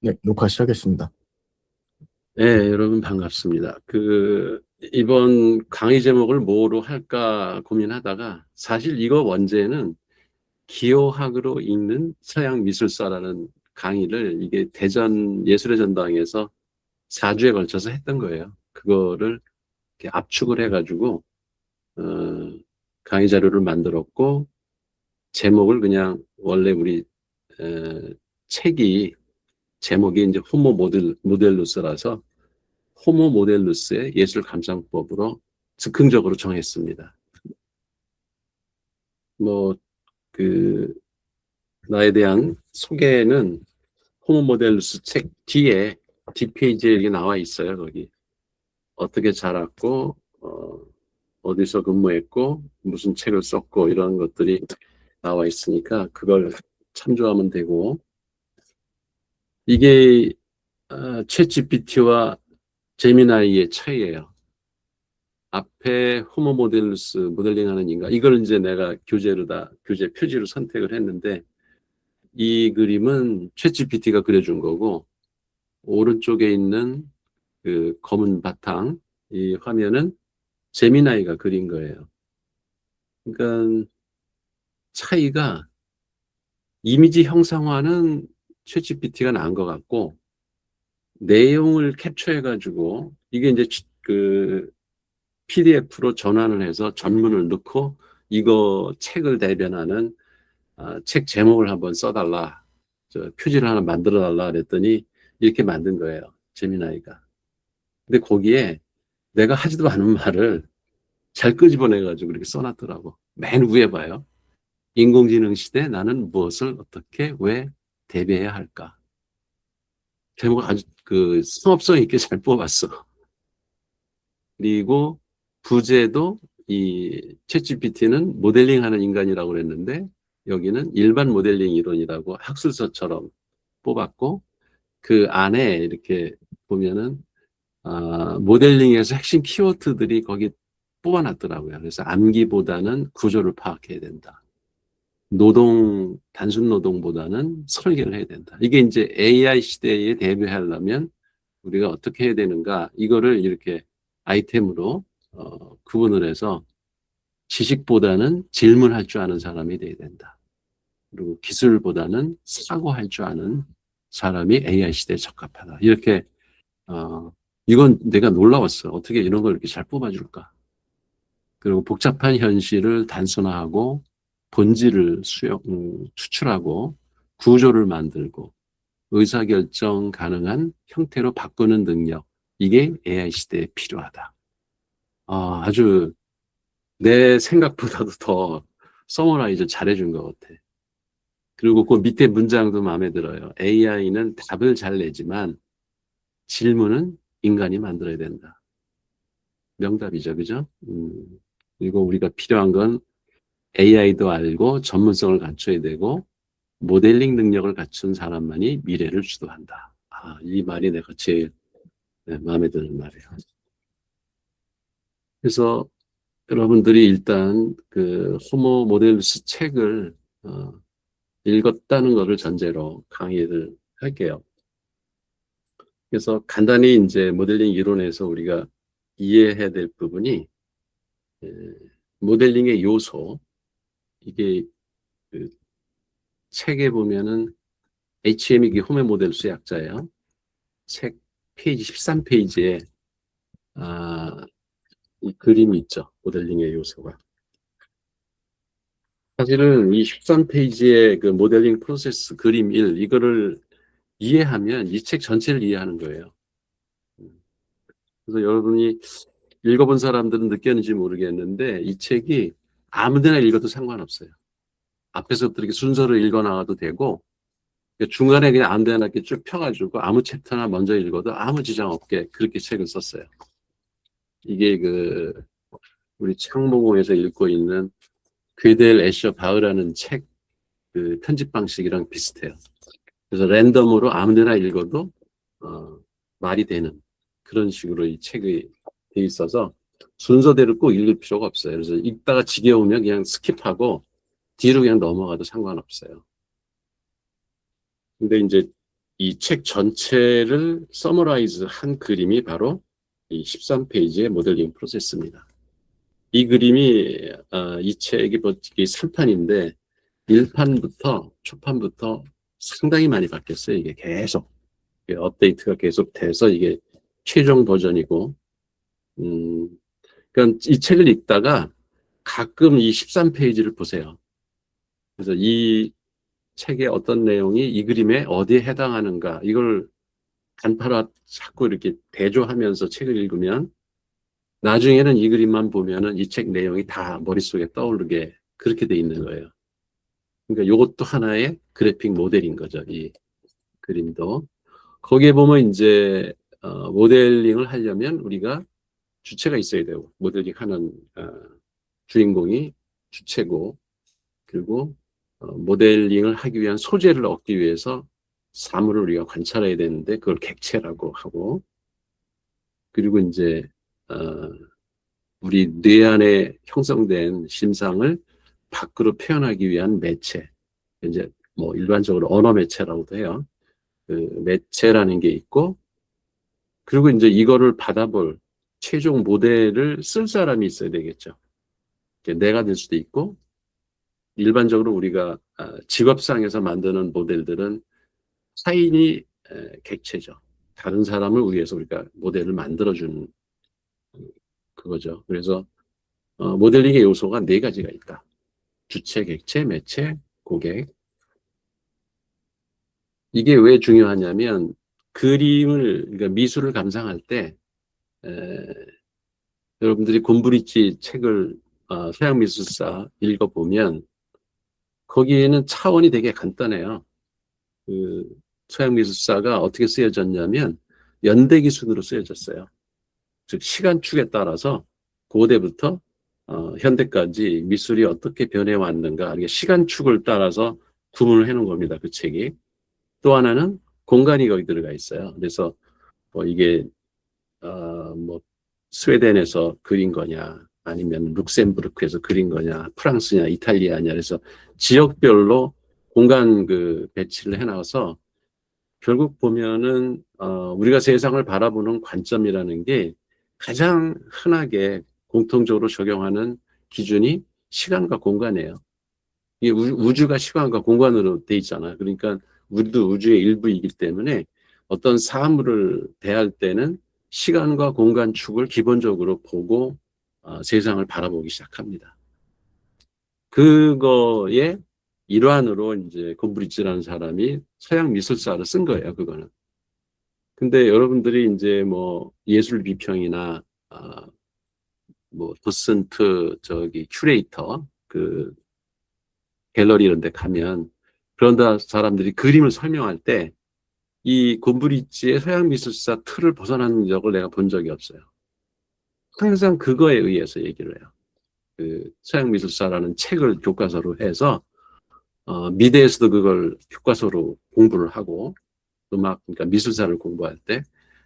네, 녹화 시작했습니다. 네, 여러분 반갑습니다. 이번 강의 제목을 뭐로 할까 고민하다가 사실 이거 원제는 기호학으로 읽는 서양 미술사라는 강의를 이게 대전 예술의 전당에서 4주에 걸쳐서 했던 거예요. 그거를 이렇게 압축을 해가지고, 어, 강의 자료를 만들었고, 제목을 그냥 원래 우리, 책이 제목이 이제 모델루스라서 호모 모델루스의 예술 감상법으로 즉흥적으로 정했습니다. 뭐, 그, 나에 대한 소개는 호모 모델루스 책 뒤에, 뒷페이지에 이게 나와 있어요, 거기. 어떻게 자랐고, 어디서 근무했고, 무슨 책을 썼고, 이런 것들이 나와 있으니까, 그걸 참조하면 되고, 이게, 챗 GPT와 제미나이의 차이예요. 앞에 호모 모델루스 모델링하는 인간 이걸 이제 내가 교재 표지로 선택을 했는데 이 그림은 챗GPT가 그려준 거고 오른쪽에 있는 그 검은 바탕 이 화면은 제미나이가 그린 거예요. 그러니까 차이가 이미지 형상화는 챗GPT가 나은 것 같고 내용을 캡처해가지고 이게 이제 그 PDF로 전환을 해서 전문을 넣고 이거 책을 대변하는 책 제목을 한번 써달라. 표지를 하나 만들어달라 그랬더니 이렇게 만든 거예요. 재미나이가. 근데 거기에 내가 하지도 않은 말을 잘 끄집어내가지고 이렇게 써놨더라고. 맨 위에 봐요. 인공지능 시대 나는 무엇을 어떻게 왜 대비해야 할까? 제목을 아주 그 성업성 있게 잘 뽑았어. 그리고 부제도 이 챗GPT는 모델링하는 인간이라고 그랬는데 여기는 일반 모델링 이론이라고 학술서처럼 뽑았고 그 안에 이렇게 보면은 모델링에서 핵심 키워드들이 거기 뽑아놨더라고요. 그래서 암기보다는 구조를 파악해야 된다. 단순 노동보다는 설계를 해야 된다. 이게 이제 AI 시대에 대비하려면 우리가 어떻게 해야 되는가, 이거를 이렇게 아이템으로 구분을 해서 지식보다는 질문할 줄 아는 사람이 돼야 된다. 그리고 기술보다는 사고할 줄 아는 사람이 AI 시대에 적합하다. 이렇게 이건 내가 놀라웠어. 어떻게 이런 걸 이렇게 잘 뽑아줄까? 그리고 복잡한 현실을 단순화하고 본질을 추출하고 구조를 만들고 의사결정 가능한 형태로 바꾸는 능력. 이게 AI 시대에 필요하다. 아주 내 생각보다도 더 서머라이즈 잘해준 것 같아. 그리고 그 밑에 문장도 마음에 들어요. AI는 답을 잘 내지만 질문은 인간이 만들어야 된다. 명답이죠, 그죠? 그리고 우리가 필요한 건 AI도 알고 전문성을 갖춰야 되고 모델링 능력을 갖춘 사람만이 미래를 주도한다. 이 말이 내가 제일 마음에 드는 말이에요. 그래서 여러분들이 일단 그 호모 모델루스 책을 읽었다는 것을 전제로 강의를 할게요. 그래서 간단히 이제 모델링 이론에서 우리가 이해해야 될 부분이 모델링의 요소, 이게 그 책에 보면은 HM이 호모 모델루스 약자예요. 책 페이지 13페이지에 이 그림이 있죠. 모델링의 요소가. 사실은 이 13페이지의 그 모델링 프로세스 그림 1, 이거를 이해하면 이 책 전체를 이해하는 거예요. 그래서 여러분이 읽어본 사람들은 느꼈는지 모르겠는데 이 책이 아무데나 읽어도 상관없어요. 앞에서부터 이렇게 순서를 읽어 나가도 되고 중간에 그냥 아무데나 이렇게 쭉 펴가지고 아무 챕터나 먼저 읽어도 아무 지장 없게 그렇게 책을 썼어요. 이게 우리 창모공에서 읽고 있는 괴델 애셔 바흐라는 책 그 편집 방식이랑 비슷해요. 그래서 랜덤으로 아무데나 읽어도 말이 되는 그런 식으로 이 책이 돼 있어서 순서대로 꼭 읽을 필요가 없어요. 그래서 읽다가 지겨우면 그냥 스킵하고 뒤로 그냥 넘어가도 상관없어요. 근데 이제 이 책 전체를 서머라이즈 한 그림이 바로 이 13페이지의 모델링 프로세스입니다. 이 그림이 이 책이 3판인데 1판부터 초판부터 상당히 많이 바뀌었어요. 이게 계속 업데이트가 계속 돼서 이게 최종 버전이고 그러니까 이 책을 읽다가 가끔 이 13페이지를 보세요. 그래서 이 책의 어떤 내용이 이 그림에 어디에 해당하는가 이걸 간파로 자꾸 이렇게 대조하면서 책을 읽으면 나중에는 이 그림만 보면은 이 책 내용이 다 머릿속에 떠오르게 그렇게 돼 있는 거예요. 그러니까 이것도 하나의 그래픽 모델인 거죠. 이 그림도. 거기에 보면 이제 모델링을 하려면 우리가 주체가 있어야 되고 모델링 하는 주인공이 주체고 그리고 모델링을 하기 위한 소재를 얻기 위해서 사물을 우리가 관찰해야 되는데 그걸 객체라고 하고 그리고 이제 우리 뇌 안에 형성된 심상을 밖으로 표현하기 위한 매체 이제 뭐 일반적으로 언어 매체라고도 해요. 그 매체라는 게 있고 그리고 이제 이거를 받아볼 최종 모델을 쓸 사람이 있어야 되겠죠. 내가 될 수도 있고 일반적으로 우리가 직업상에서 만드는 모델들은 타인이 객체죠. 다른 사람을 위해서 우리가 모델을 만들어주는 그거죠. 그래서 모델링의 요소가 네 가지가 있다. 주체, 객체, 매체, 고객. 이게 왜 중요하냐면 그림을 그러니까 미술을 감상할 때 여러분들이 곰브리치 책을 서양 미술사 읽어보면 거기에는 차원이 되게 간단해요. 그 서양 미술사가 어떻게 쓰여졌냐면 연대 기순으로 쓰여졌어요. 즉 시간축에 따라서 고대부터 현대까지 미술이 어떻게 변해왔는가 이게 시간축을 따라서 구분을 해놓은 겁니다. 그 책이. 또 하나는 공간이 거기 들어가 있어요. 그래서 뭐 이게 뭐 스웨덴에서 그린 거냐 아니면 룩셈부르크에서 그린 거냐 프랑스냐 이탈리아냐 그래서 지역별로 공간 그 배치를 해놔서 결국 보면은 우리가 세상을 바라보는 관점이라는 게 가장 흔하게 공통적으로 적용하는 기준이 시간과 공간이에요. 이게 우주가 시간과 공간으로 돼 있잖아요. 그러니까 우리도 우주의 일부이기 때문에 어떤 사물을 대할 때는 시간과 공간 축을 기본적으로 보고 세상을 바라보기 시작합니다. 그거의 일환으로 이제 곰브리츠라는 사람이 서양 미술사를 쓴 거예요. 그거는. 근데 여러분들이 이제 뭐 예술 비평이나 뭐 도슨트 저기 큐레이터 그 갤러리 이런 데 가면 그런 사람들이 그림을 설명할 때 이 곰브리치의 서양 미술사 틀을 벗어난 적을 내가 본 적이 없어요. 항상 그거에 의해서 얘기를 해요. 그 서양 미술사라는 책을 교과서로 해서 미대에서도 그걸 교과서로 공부를 하고 그러니까 미술사를 공부할 때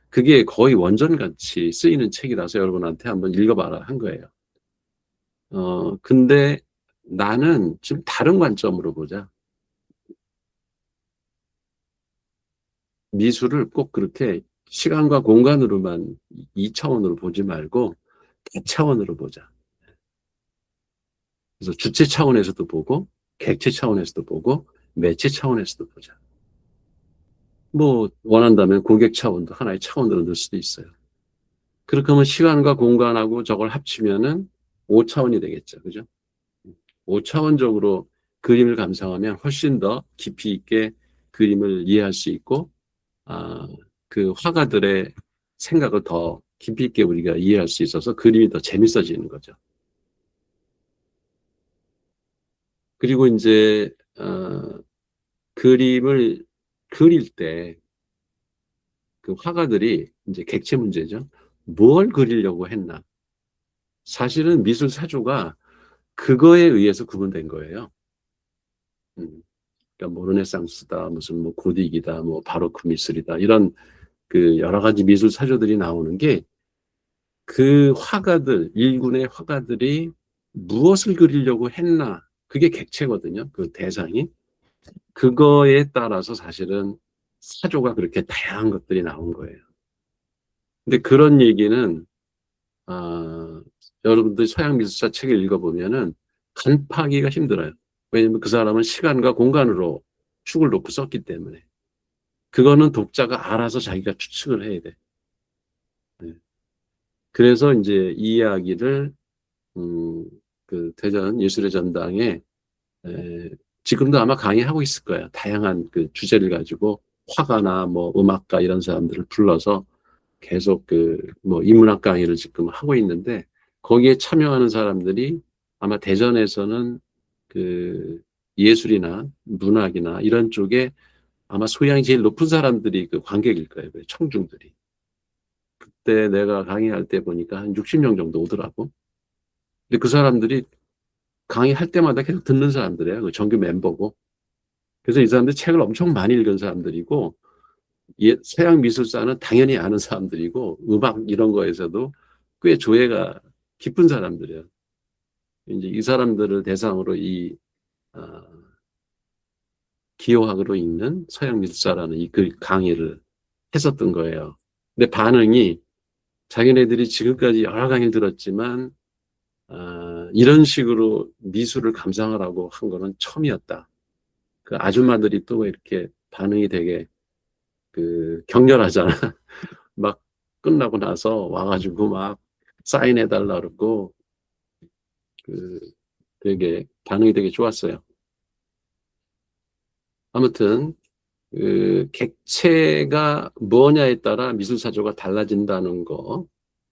그게 거의 원전같이 쓰이는 책이라서 여러분한테 한번 읽어봐라 한 거예요. 근데 나는 좀 다른 관점으로 보자. 미술을 꼭 그렇게 시간과 공간으로만 2차원으로 보지 말고 다차원으로 보자. 그래서 주체 차원에서도 보고 객체 차원에서도 보고 매체 차원에서도 보자. 뭐 원한다면 고객 차원도 하나의 차원으로 넣을 수도 있어요. 그렇게 하면 시간과 공간하고 저걸 합치면은 5차원이 되겠죠. 그죠? 5차원적으로 그림을 감상하면 훨씬 더 깊이 있게 그림을 이해할 수 있고 아, 그 화가들의 생각을 더 깊이 있게 우리가 이해할 수 있어서 그림이 더 재밌어지는 거죠. 그리고 이제 그림을 그릴 때 그 화가들이 이제 객체 문제죠. 뭘 그리려고 했나? 사실은 미술 사조가 그거에 의해서 구분된 거예요. 그러니까 뭐 르네상스다, 무슨 뭐 고딕이다, 뭐 바로크 미술이다 이런 그 여러 가지 미술 사조들이 나오는 게 그 화가들, 일군의 화가들이 무엇을 그리려고 했나? 그게 객체거든요. 그 대상이. 그거에 따라서 사실은 사조가 그렇게 다양한 것들이 나온 거예요. 근데 그런 얘기는 아, 여러분들 서양 미술사 책을 읽어보면은 간파하기가 힘들어요. 왜냐면 그 사람은 시간과 공간으로 축을 놓고 썼기 때문에. 그거는 독자가 알아서 자기가 추측을 해야 돼. 네. 그래서 이제 이 이야기를 음, 그 대전 예술의 전당에 에, 지금도 아마 강의하고 있을 거예요. 다양한 그 주제를 가지고 화가나 뭐 음악가 이런 사람들을 불러서 계속 그 뭐 인문학 강의를 지금 하고 있는데 거기에 참여하는 사람들이 아마 대전에서는 그 예술이나 문학이나 이런 쪽에 아마 소양이 제일 높은 사람들이 그 관객일 거예요. 그 청중들이. 그때 내가 강의할 때 보니까 한 60명 정도 오더라고. 근데 그 사람들이 강의할 때마다 계속 듣는 사람들이에요. 그 정규 멤버고. 그래서 이 사람들이 책을 엄청 많이 읽은 사람들이고 서양 미술사는 당연히 아는 사람들이고 음악 이런 거에서도 꽤 조예가 깊은 사람들이에요. 이제 이 사람들을 대상으로 이 어, 기호학으로 있는 서양 미술사라는 이 그 강의를 했었던 거예요. 근데 반응이 자기네들이 지금까지 여러 강의를 들었지만 이런 식으로 미술을 감상하라고 한 거는 처음이었다. 그 아줌마들이 또 이렇게 반응이 되게 그 격렬하잖아. 막 끝나고 나서 와가지고 막 사인해달라 그러고 그 되게 반응이 되게 좋았어요. 아무튼 그 객체가 뭐냐에 따라 미술사조가 달라진다는 거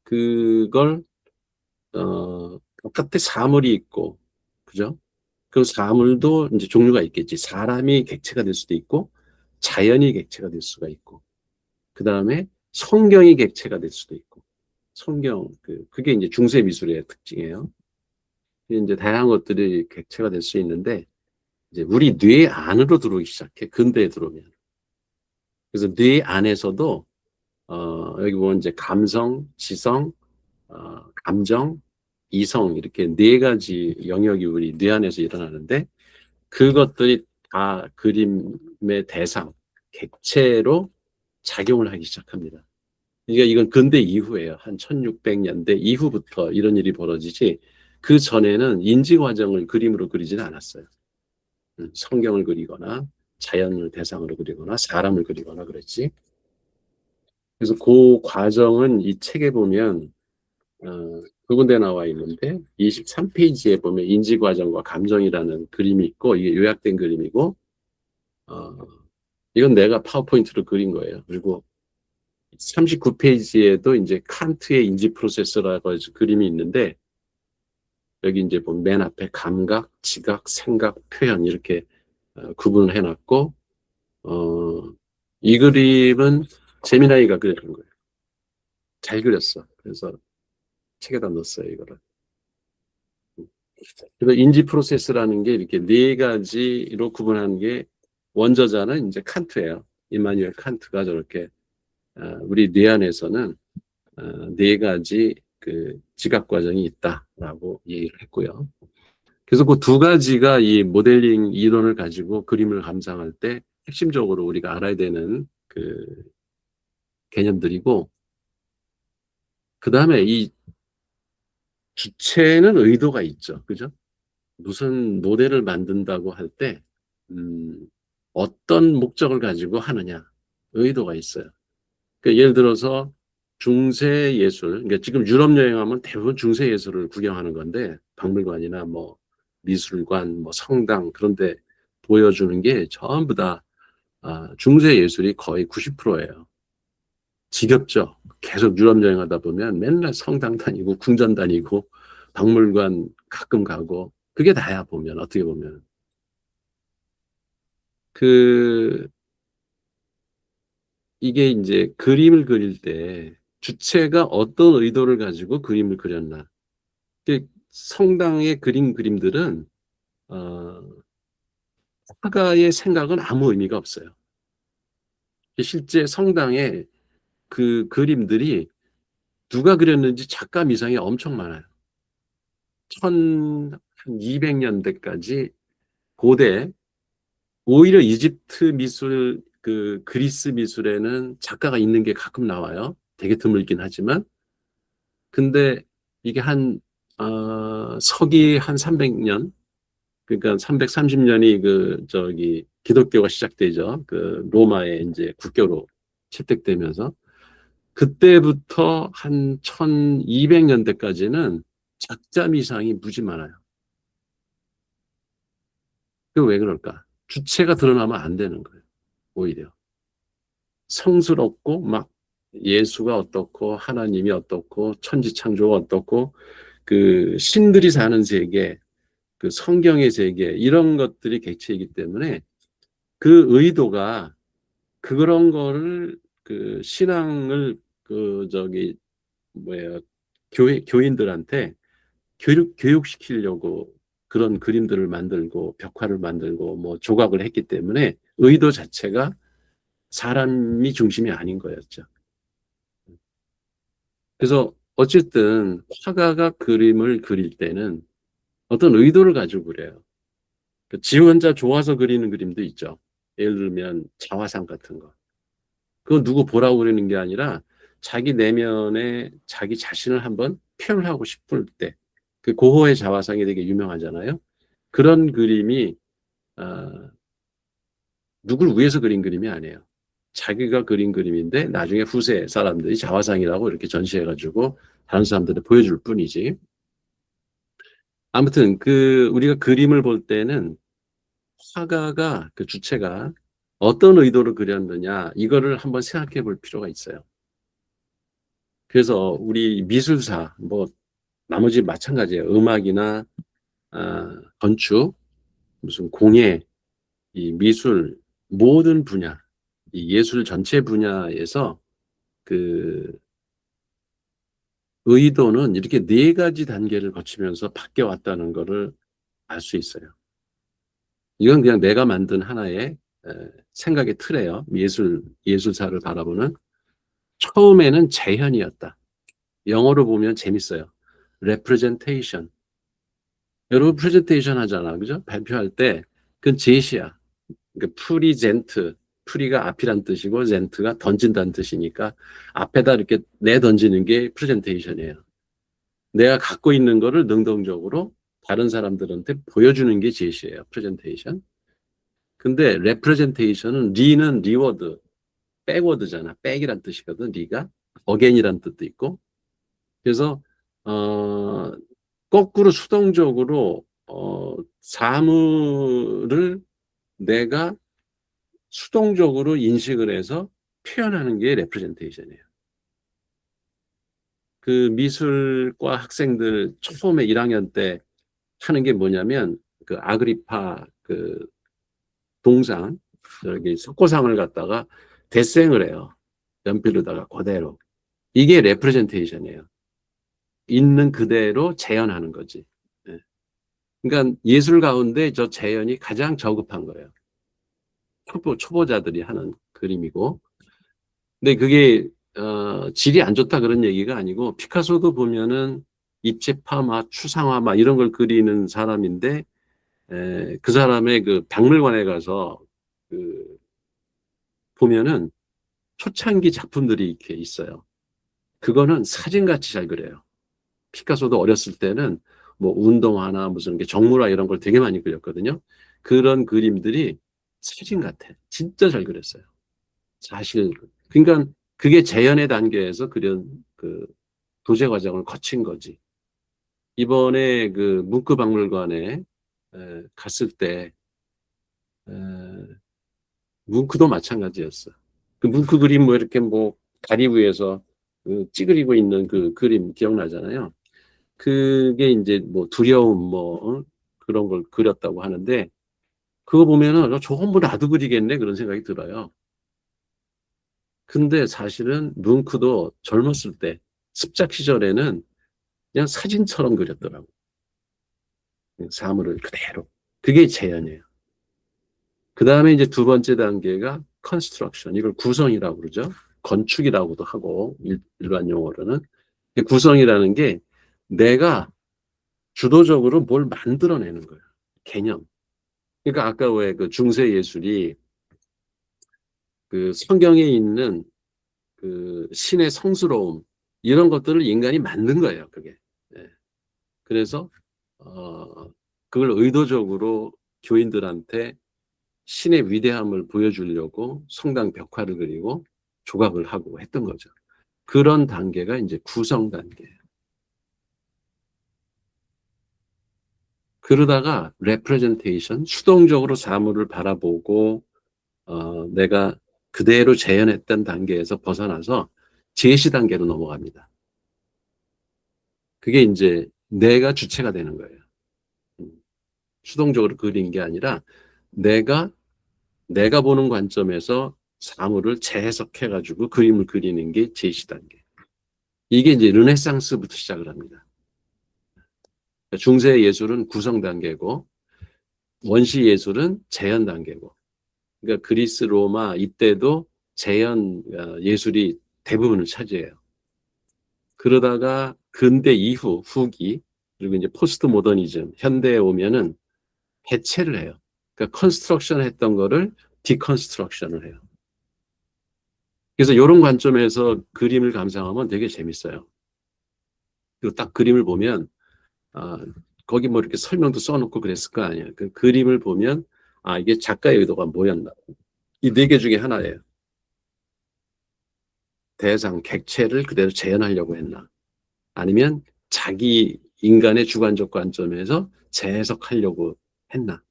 그걸 바깥에 사물이 있고 그죠? 그 사물도 이제 종류가 있겠지. 사람이 객체가 될 수도 있고 자연이 객체가 될 수가 있고 그 다음에 성경이 객체가 될 수도 있고 성경 그게 이제 중세 미술의 특징이에요. 이제 다양한 것들이 객체가 될 수 있는데 이제 우리 뇌 안으로 들어오기 시작해. 근대에 들어오면. 그래서 뇌 안에서도 여기 보면 이제 감성, 지성, 감정, 이성 이렇게 네 가지 영역이 우리 뇌 안에서 일어나는데 그것들이 다 그림의 대상, 객체로 작용을 하기 시작합니다. 그러니까 이건 근대 이후에요. 한 1600년대 이후부터 이런 일이 벌어지지 그 전에는 인지 과정을 그림으로 그리지는 않았어요. 성경을 그리거나 자연을 대상으로 그리거나 사람을 그리거나 그랬지. 그래서 그 과정은 이 책에 보면 두 군데 나와 있는데 23페이지에 보면 인지 과정과 감정이라는 그림이 있고 이게 요약된 그림이고 어, 이건 내가 파워포인트로 그린 거예요. 그리고 39페이지에도 이제 칸트의 인지 프로세스라고 해서 그림이 있는데 여기 이제 보면 맨 앞에 감각, 지각, 생각, 표현 이렇게 구분을 해놨고 이 그림은 재미나이가 그려준 거예요. 잘 그렸어. 그래서 책에다 넣었어요, 이거를. 그래서 인지 프로세스라는 게 이렇게 네 가지로 구분하는 게 원저자는 이제 칸트예요. 이마누엘 칸트가 저렇게 우리 뇌 안에서는 네 가지 그 지각 과정이 있다라고 얘기를 했고요. 그래서 그 두 가지가 이 모델링 이론을 가지고 그림을 감상할 때 핵심적으로 우리가 알아야 되는 그 개념들이고 그 다음에 이 주체는 의도가 있죠. 그죠? 무슨 모델을 만든다고 할 때, 어떤 목적을 가지고 하느냐, 의도가 있어요. 그러니까 예를 들어서 중세 예술, 그러니까 지금 유럽 여행하면 대부분 중세 예술을 구경하는 건데, 박물관이나 뭐 미술관, 뭐 성당, 그런데 보여주는 게 전부 다 중세 예술이 거의 90%예요. 지겹죠. 계속 유럽 여행하다 보면 맨날 성당 다니고 궁전 다니고 박물관 가끔 가고 그게 다야 보면 어떻게 보면 그 이게 이제 그림을 그릴 때 주체가 어떤 의도를 가지고 그림을 그렸나. 성당의 그림들은 어, 화가의 생각은 아무 의미가 없어요. 실제 성당의 그 그림들이 누가 그렸는지 작가 미상이 엄청 많아요. 1200년대까지 고대 오히려 이집트 미술 그 그리스 미술에는 작가가 있는 게 가끔 나와요. 되게 드물긴 하지만. 근데 이게 서기 한 300년, 그러니까 330년이 기독교가 시작되죠. 그 로마의 이제 국교로 채택되면서. 그때부터 한 1200년대까지는 작자 미상이 무지 많아요. 그 왜 그럴까? 주체가 드러나면 안 되는 거예요. 오히려. 성스럽고 막 예수가 어떻고 하나님이 어떻고 천지창조가 어떻고 그 신들이 사는 세계, 그 성경의 세계 이런 것들이 객체이기 때문에 그 의도가 그런 거를 그 신앙을 뭐야 교인들한테 교육시키려고 그런 그림들을 만들고 벽화를 만들고 뭐 조각을 했기 때문에 의도 자체가 사람이 중심이 아닌 거였죠. 그래서 어쨌든 화가가 그림을 그릴 때는 어떤 의도를 가지고 그래요. 지 혼자 좋아서 그리는 그림도 있죠. 예를 들면 자화상 같은 거. 그거 누구 보라고 그리는 게 아니라 자기 내면에 자기 자신을 한번 표현하고 싶을 때. 그 고호의 자화상이 되게 유명하잖아요. 그런 그림이 어, 누굴 위해서 그린 그림이 아니에요. 자기가 그린 그림인데 나중에 후세 사람들이 자화상이라고 이렇게 전시해가지고 다른 사람들한테 보여줄 뿐이지. 아무튼 우리가 그림을 볼 때는 화가가 그 주체가 어떤 의도로 그렸느냐 이거를 한번 생각해 볼 필요가 있어요. 그래서 우리 미술사 뭐 나머지 마찬가지예요. 음악이나 건축, 무슨 공예, 이 미술 모든 분야, 이 예술 전체 분야에서 그 의도는 이렇게 네 가지 단계를 거치면서 바뀌어 왔다는 거를 알 수 있어요. 이건 그냥 내가 만든 하나의 생각의 틀이에요. 예술사를 바라보는. 처음에는 재현이었다. 영어로 보면 재밌어요. representation. 여러분 프레젠테이션 하잖아. 그죠? 발표할 때 그건 제시야. 그러니까 프리젠트. 프리가 앞이란 뜻이고 젠트가 던진다는 뜻이니까 앞에다 이렇게 내던지는 게 프레젠테이션이에요. 내가 갖고 있는 거를 능동적으로 다른 사람들한테 보여주는 게 제시예요. 프레젠테이션. 근데 레프레젠테이션은 리는 리워드, 백워드잖아. 백이란 뜻이거든. 리가 어게인이란 뜻도 있고. 그래서 어, 거꾸로 수동적으로 사물을 내가 수동적으로 인식을 해서 표현하는 게 레프레젠테이션이에요. 그 미술과 학생들 처음에 1학년 때 하는 게 뭐냐면 그 아그리파 그 동상 저기 석고상을 갖다가 데생을 해요. 연필로다가 그대로. 이게 레프레젠테이션이에요. 있는 그대로 재현하는 거지. 예. 그러니까 예술 가운데 저 재현이 가장 저급한 거예요. 초보자들이 하는 그림이고. 근데 그게 질이 안 좋다 그런 얘기가 아니고 피카소도 보면은 입체파, 막 추상화, 막 이런 걸 그리는 사람인데 그 사람의 그 박물관에 가서 그 보면은 초창기 작품들이 이렇게 있어요. 그거는 사진같이 잘 그려요. 피카소도 어렸을 때는 뭐 운동화나 무슨 게 정물화 이런 걸 되게 많이 그렸거든요. 그런 그림들이 사진 같아. 진짜 잘 그렸어요. 사실 그러니까 그게 재현의 단계에서 그런 그 도제 과정을 거친 거지. 이번에 그 뭉크 박물관에 갔을 때 뭉크도 마찬가지였어. 그 뭉크 그림 뭐 이렇게 뭐 다리 위에서 그 찌그리고 있는 그 그림 기억나잖아요. 그게 이제 뭐 두려움 뭐 그런 걸 그렸다고 하는데 그거 보면은 저건 뭐 나도 그리겠네 그런 생각이 들어요. 근데 사실은 뭉크도 젊었을 때 습작 시절에는 그냥 사진처럼 그렸더라고. 사물을 그대로. 그게 재현이에요. 그 다음에 이제 두 번째 단계가 컨스트럭션. 이걸 구성이라고 그러죠. 건축이라고도 하고 일반 용어로는. 구성이라는 게 내가 주도적으로 뭘 만들어내는 거예요. 개념. 그러니까 아까 왜 그 중세 예술이 그 성경에 있는 그 신의 성스러움 이런 것들을 인간이 만든 거예요. 그게. 예. 그래서 그걸 의도적으로 교인들한테 신의 위대함을 보여주려고 성당 벽화를 그리고 조각을 하고 했던 거죠. 그런 단계가 이제 구성 단계예요. 그러다가 레프레젠테이션, 수동적으로 사물을 바라보고 내가 그대로 재현했던 단계에서 벗어나서 제시 단계로 넘어갑니다. 그게 이제 내가 주체가 되는 거예요. 수동적으로 그린 게 아니라 내가 보는 관점에서 사물을 재해석해가지고 그림을 그리는 게 제시 단계. 이게 이제 르네상스부터 시작을 합니다. 중세 예술은 구성 단계고 원시 예술은 재현 단계고. 그러니까 그리스, 로마 이때도 재현 예술이 대부분을 차지해요. 그러다가 근대 이후 후기 그리고 이제 포스트 모더니즘 현대에 오면은 해체를 해요. 그러니까 컨스트럭션 했던 거를 디컨스트럭션을 해요. 그래서 이런 관점에서 그림을 감상하면 되게 재밌어요. 그리고 딱 그림을 보면 아, 거기 뭐 이렇게 설명도 써놓고 그랬을 거 아니에요. 그 그림을 보면 아 이게 작가의 의도가 뭐였나. 이 네 개 중에 하나예요. 대상, 객체를 그대로 재현하려고 했나. 아니면 자기 인간의 주관적 관점에서 재해석하려고 했나.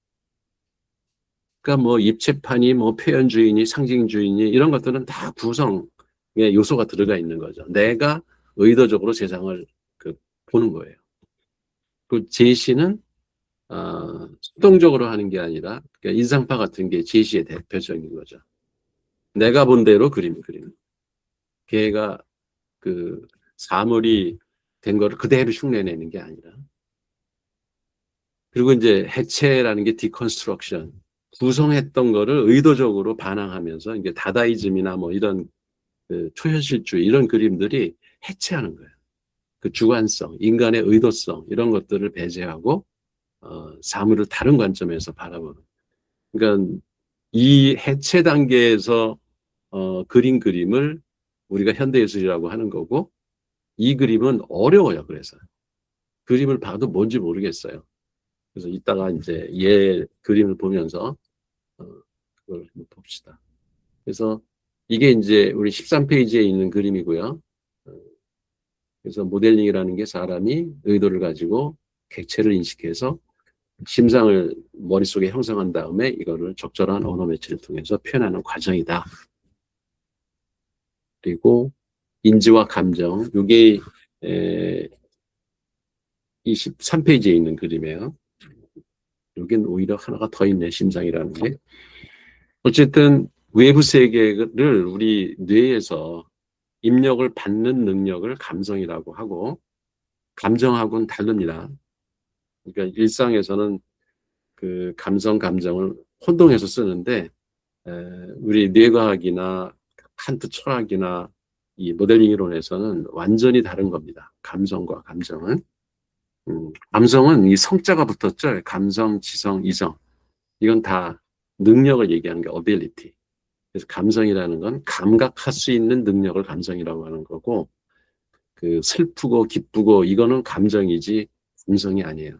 그러니까 뭐 입체판이 뭐 표현주의니 상징주의니 이런 것들은 다 구성의 요소가 들어가 있는 거죠. 내가 의도적으로 세상을 보는 거예요. 그 제시는 수동적으로 하는 게 아니라 그러니까 인상파 같은 게 제시의 대표적인 거죠. 내가 본 대로 그림을 그리는. 걔가 그 사물이 된 거를 그대로 흉내내는 게 아니라. 그리고 이제 해체라는 게 디컨스트럭션. 구성했던 거를 의도적으로 반항하면서 이게 다다이즘이나 뭐 이런 그 초현실주의 이런 그림들이 해체하는 거예요. 그 주관성, 인간의 의도성 이런 것들을 배제하고 사물을 다른 관점에서 바라보는. 그러니까 이 해체 단계에서 그린 그림을 우리가 현대예술이라고 하는 거고 이 그림은 어려워요. 그래서 그림을 봐도 뭔지 모르겠어요. 그래서 이따가 이제 얘 그림을 보면서 그걸 한번 봅시다. 그래서 이게 이제 우리 13페이지에 있는 그림이고요. 그래서 모델링이라는 게 사람이 의도를 가지고 객체를 인식해서 심상을 머릿속에 형성한 다음에 이거를 적절한 언어 매체를 통해서 표현하는 과정이다. 그리고 인지와 감정, 이게 23페이지에 있는 그림이에요. 여긴 오히려 하나가 더 있네, 심상이라는 게. 어쨌든 외부 세계를 우리 뇌에서 입력을 받는 능력을 감성이라고 하고 감정하고는 다릅니다. 그러니까 일상에서는 그 감정을 혼동해서 쓰는데 우리 뇌과학이나 칸트 철학이나 이 모델링 이론에서는 완전히 다른 겁니다. 감성과 감정은. 감성은 이 성자가 붙었죠. 감성, 지성, 이성. 이건 다 능력을 얘기하는 게 ability. 그래서 감성이라는 건 감각할 수 있는 능력을 감성이라고 하는 거고 그 슬프고 기쁘고 이거는 감정이지 감성이 아니에요.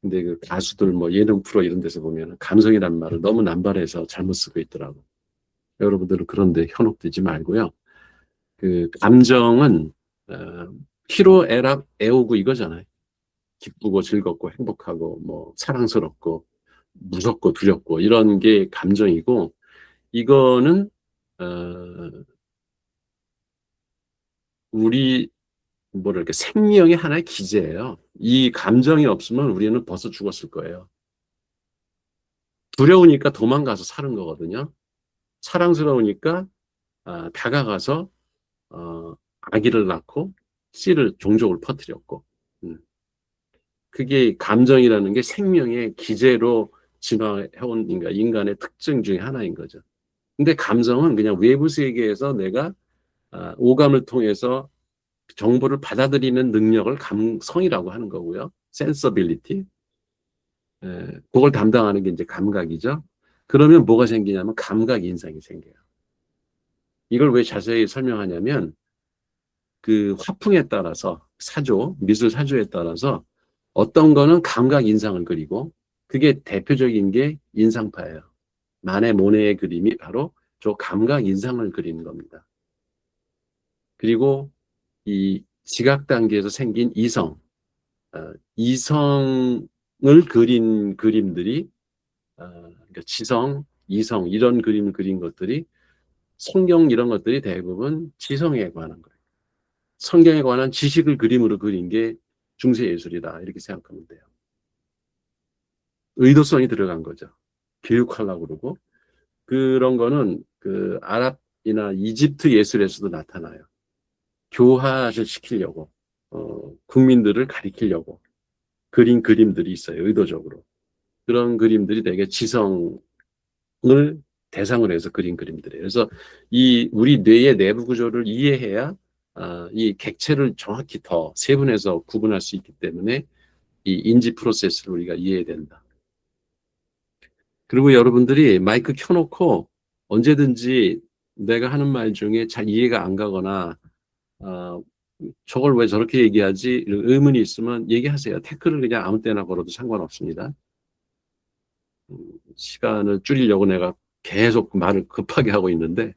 근데 그 가수들 뭐 예능 프로 이런 데서 보면 감성이라는 말을 너무 남발해서 잘못 쓰고 있더라고. 여러분들은 그런데 현혹되지 말고요. 그 감정은 어, 희로 애락 애오고 이거잖아요. 기쁘고 즐겁고 행복하고 뭐 사랑스럽고 무섭고 두렵고 이런 게 감정이고 이거는 우리 뭐랄까 생명의 하나의 기제예요. 이 감정이 없으면 우리는 벌써 죽었을 거예요. 두려우니까 도망가서 사는 거거든요. 사랑스러우니까 다가가서 아기를 낳고 씨를 종족을 퍼뜨렸고 그게 감정이라는 게 생명의 기제로 진화해온 인간의 특징 중에 하나인 거죠. 근데 감성은 그냥 외부 세계에서 내가 오감을 통해서 정보를 받아들이는 능력을 감성이라고 하는 거고요. 센서빌리티. 그걸 담당하는 게 이제 감각이죠. 그러면 뭐가 생기냐면 감각 인상이 생겨요. 이걸 왜 자세히 설명하냐면 그 화풍에 따라서 사조, 미술 사조에 따라서 어떤 거는 감각 인상을 그리고 그게 대표적인 게 인상파예요. 마네, 모네의 그림이 바로 저 감각 인상을 그리는 겁니다. 그리고 이 지각 단계에서 생긴 이성, 이성을 그린 그림들이 그러니까 지성, 이성 이런 그림을 그린 것들이 성경 이런 것들이 대부분 지성에 관한 거예요. 성경에 관한 지식을 그림으로 그린 게 중세 예술이다 이렇게 생각하면 돼요. 의도성이 들어간 거죠. 교육하려고 그러고 그런 거는 그 아랍이나 이집트 예술에서도 나타나요. 교화를 시키려고 국민들을 가리키려고 그린 그림들이 있어요. 의도적으로. 그런 그림들이 되게 지성을 대상으로 해서 그린 그림들이에요. 그래서 이 우리 뇌의 내부 구조를 이해해야 이 객체를 정확히 더 세분해서 구분할 수 있기 때문에 이 인지 프로세스를 우리가 이해해야 된다. 그리고 여러분들이 마이크 켜놓고 언제든지 내가 하는 말 중에 잘 이해가 안 가거나 저걸 왜 저렇게 얘기하지? 의문이 있으면 얘기하세요. 태클을 그냥 아무 때나 걸어도 상관없습니다. 시간을 줄이려고 내가 계속 말을 급하게 하고 있는데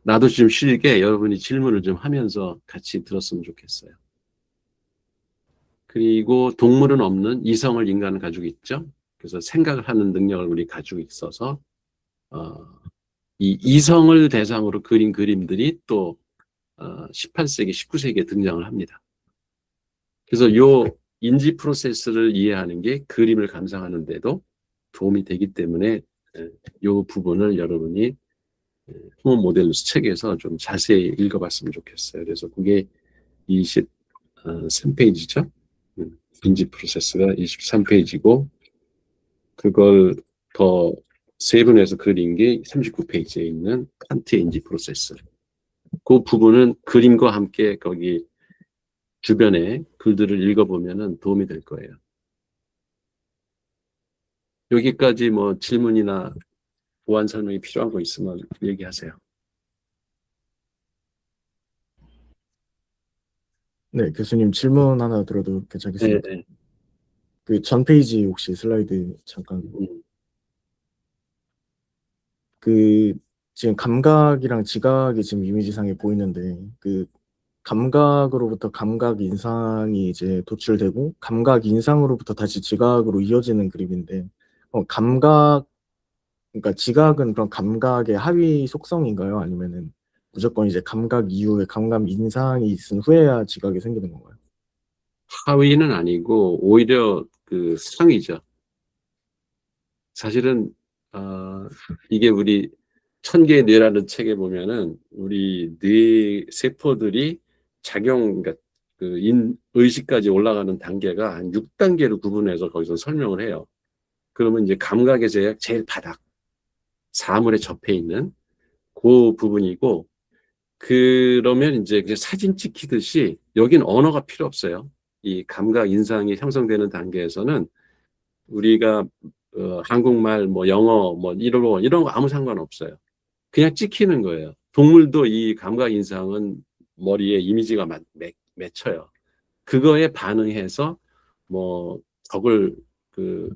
나도 좀 쉬게 여러분이 질문을 좀 하면서 같이 들었으면 좋겠어요. 그리고 동물은 없는 이성을 인간은 가지고 있죠. 그래서 생각을 하는 능력을 우리 가지고 있어서 어, 이 이성을 대상으로 그린 그림들이 또 18세기, 19세기에 등장을 합니다. 그래서 요 인지 프로세스를 이해하는 게 그림을 감상하는 데도 도움이 되기 때문에 요 부분을 여러분이 호모 모델루스 책에서 좀 자세히 읽어봤으면 좋겠어요. 그래서 그게 23페이지죠. 인지 프로세스가 23페이지고 그걸 더 세분해서 그린 게 39페이지에 있는 칸트의 인지 프로세스. 그 부분은 그림과 함께 거기 주변에 글들을 읽어보면 도움이 될 거예요. 여기까지 뭐 질문이나 보완 설명이 필요한 거 있으면 얘기하세요. 네, 교수님 질문 하나 들어도 네, 괜찮겠습니까? 네. 그 전 페이지 혹시 슬라이드 잠깐 그 지금 감각이랑 지각이 지금 이미지상에 보이는데 그 감각으로부터 감각 인상이 이제 도출되고 감각 인상으로부터 다시 지각으로 이어지는 그림인데 감각 그러니까 지각은 그런 감각의 하위 속성인가요? 아니면은 무조건 이제 감각 이후에 감각 인상이 있은 후에야 지각이 생기는 건가요? 하위는 아니고 오히려 그 상이죠. 사실은 이게 우리 천개의 뇌라는 책에 보면은 우리 뇌 세포들이 작용, 그러니까 의식까지 올라가는 단계가 한 6단계로 구분해서 거기서 설명을 해요. 그러면 이제 감각의 제일 바닥, 사물에 접해 있는 그 부분이고, 그러면 이제 그냥 사진 찍히듯이 여긴 언어가 필요 없어요. 이 감각 인상이 형성되는 단계에서는 우리가 한국말, 뭐 영어, 뭐 이런 거 아무 상관없어요. 그냥 찍히는 거예요. 동물도 이 감각 인상은 머리에 이미지가 맺혀요. 그거에 반응해서 뭐 적을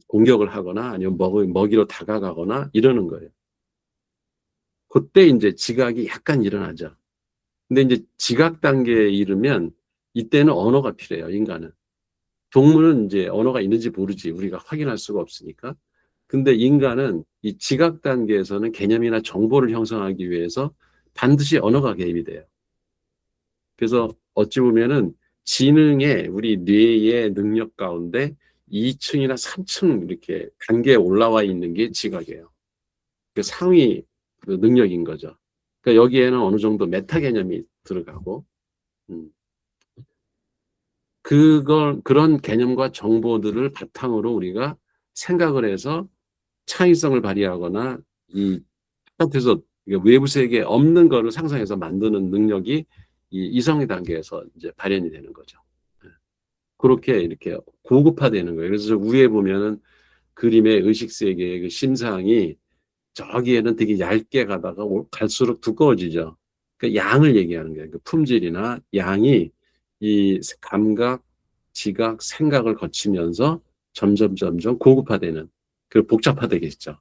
공격을 하거나 아니면 먹이로 다가가거나 이러는 거예요. 그때 이제 지각이 약간 일어나죠. 근데 이제 지각 단계에 이르면 이때는 언어가 필요해요, 인간은. 동물은 이제 언어가 있는지 모르지. 우리가 확인할 수가 없으니까. 근데 인간은 이 지각 단계에서는 개념이나 정보를 형성하기 위해서 반드시 언어가 개입이 돼요. 그래서 어찌 보면은 지능의 우리 뇌의 능력 가운데 2층이나 3층 이렇게 단계에 올라와 있는 게 지각이에요. 그 상위 능력인 거죠. 그러니까 여기에는 어느 정도 메타 개념이 들어가고, 음. 그런 개념과 정보들을 바탕으로 우리가 생각을 해서 창의성을 발휘하거나 이 바깥에서 외부 세계에 없는 거를 상상해서 만드는 능력이 이 이성의 단계에서 이제 발현이 되는 거죠. 그렇게 이렇게 고급화되는 거예요. 그래서 위에 보면은 그림의 의식 세계의 그 심상이 저기에는 되게 얇게 가다가 갈수록 두꺼워지죠. 그 양을 얘기하는 거예요. 그 품질이나 양이 이 감각, 지각, 생각을 거치면서 점점 고급화되는, 그 복잡화되겠죠.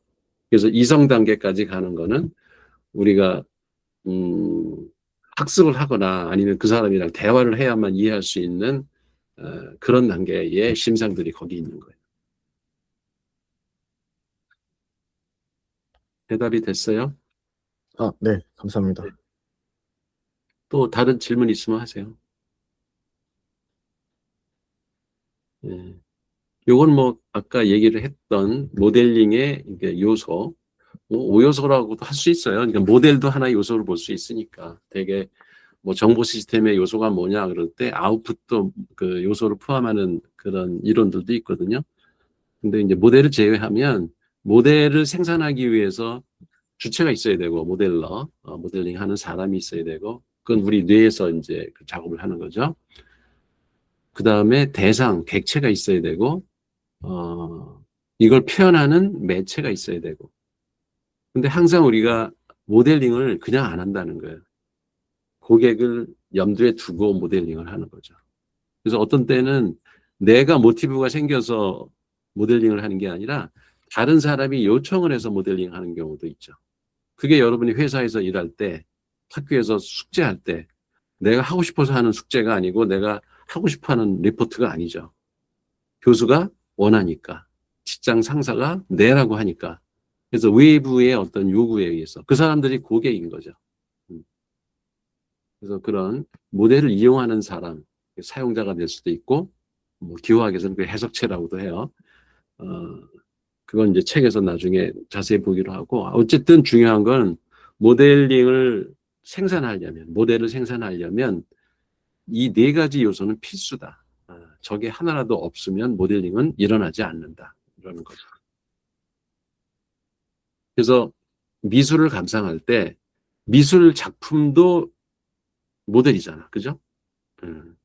그래서 이성 단계까지 가는 거는 우리가 음, 학습을 하거나 아니면 그 사람이랑 대화를 해야만 이해할 수 있는 그런 단계의 심상들이 거기 있는 거예요. 대답이 됐어요? 아, 네, 네. 감사합니다. 또 다른 질문 있으면 하세요. 예. 요건 뭐 아까 얘기를 했던 모델링의 이게 요소, 뭐 오요소라고도 할 수 있어요. 그러니까 모델도 하나의 요소를 볼 수 있으니까 되게 뭐 정보 시스템의 요소가 뭐냐 그럴 때 아웃풋도 그 요소를 포함하는 그런 이론들도 있거든요. 근데 이제 모델을 제외하면 모델을 생산하기 위해서 주체가 있어야 되고 모델러, 모델링 하는 사람이 있어야 되고 그건 우리 뇌에서 이제 그 작업을 하는 거죠. 그 다음에 대상, 객체가 있어야 되고 이걸 표현하는 매체가 있어야 되고. 근데 항상 우리가 모델링을 그냥 안 한다는 거예요. 고객을 염두에 두고 모델링을 하는 거죠. 그래서 어떤 때는 내가 모티브가 생겨서 모델링을 하는 게 아니라 다른 사람이 요청을 해서 모델링 하는 경우도 있죠. 그게 여러분이 회사에서 일할 때, 학교에서 숙제할 때, 내가 하고 싶어서 하는 숙제가 아니고 내가 하고 싶어 하는 리포트가 아니죠. 교수가 원하니까, 직장 상사가 내라고 하니까. 그래서 외부의 어떤 요구에 의해서 그 사람들이 고객인 거죠. 음. 그래서 그런 모델을 이용하는 사람, 사용자가 될 수도 있고, 뭐 기호학에서는 그 해석체라고도 해요. 어, 그건 이제 책에서 나중에 자세히 보기로 하고, 어쨌든 중요한 건 모델링을 생산하려면, 모델을 생산하려면 이 네 가지 요소는 필수다. 저게 하나라도 없으면 모델링은 일어나지 않는다. 이러는 거죠. 그래서 미술을 감상할 때 미술 작품도 모델이잖아. 그죠? 음.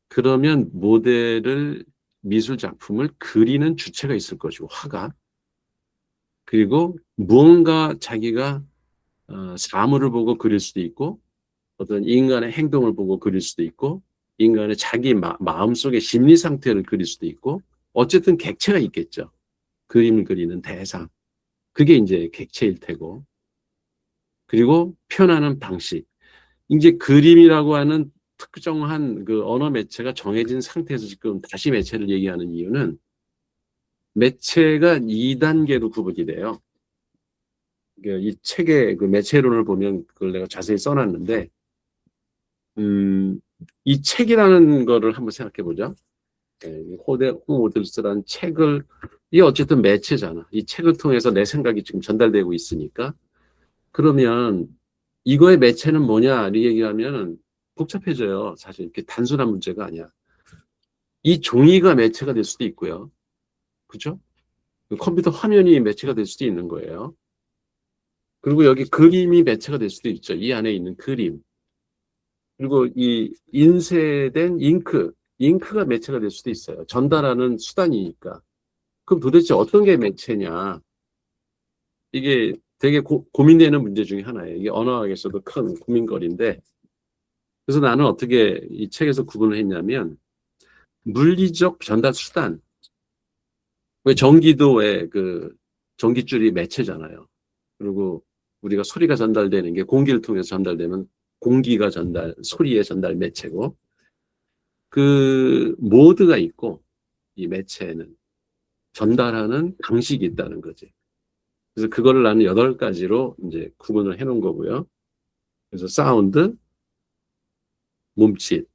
그러면 모델을 미술 작품을 그리는 주체가 있을 것이고 화가 그리고 무언가 자기가 사물을 보고 그릴 수도 있고 어떤 인간의 행동을 보고 그릴 수도 있고 인간의 자기 마음속의 심리 상태를 그릴 수도 있고 어쨌든 객체가 있겠죠. 그림을 그리는 대상. 그게 이제 객체일 테고 그리고 표현하는 방식. 이제 그림이라고 하는 특정한 그 언어 매체가 정해진 상태에서 지금 다시 매체를 얘기하는 이유는 매체가 2단계로 구분이 돼요. 그러니까 이 책의 그 매체론을 보면 그걸 내가 자세히 써놨는데, 이 책이라는 거를 한번 생각해 보죠. 호모들스라는 책을, 이게 어쨌든 매체잖아. 이 책을 통해서 내 생각이 지금 전달되고 있으니까. 그러면 이거의 매체는 뭐냐, 이 얘기하면 복잡해져요. 사실 이렇게 단순한 문제가 아니야. 이 종이가 매체가 될 수도 있고요. 그죠? 컴퓨터 화면이 매체가 될 수도 있는 거예요. 그리고 여기 그림이 매체가 될 수도 있죠. 이 안에 있는 그림. 그리고 이 인쇄된 잉크가 매체가 될 수도 있어요. 전달하는 수단이니까. 그럼 도대체 어떤 게 매체냐? 이게 되게 고민되는 문제 중에 하나예요. 이게 언어학에서도 큰 고민거리인데. 그래서 나는 어떻게 이 책에서 구분을 했냐면, 물리적 전달 수단. 왜 전기도에 그 전기줄이 매체잖아요. 그리고 우리가 소리가 전달되는 게 공기를 통해서 전달되면 공기가 소리의 전달 매체고 그 모드가 있고 이 매체는 전달하는 방식이 있다는 거지. 그래서 그거를 나는 8가지로 이제 구분을 해 놓은 거고요. 그래서 사운드, 몸짓,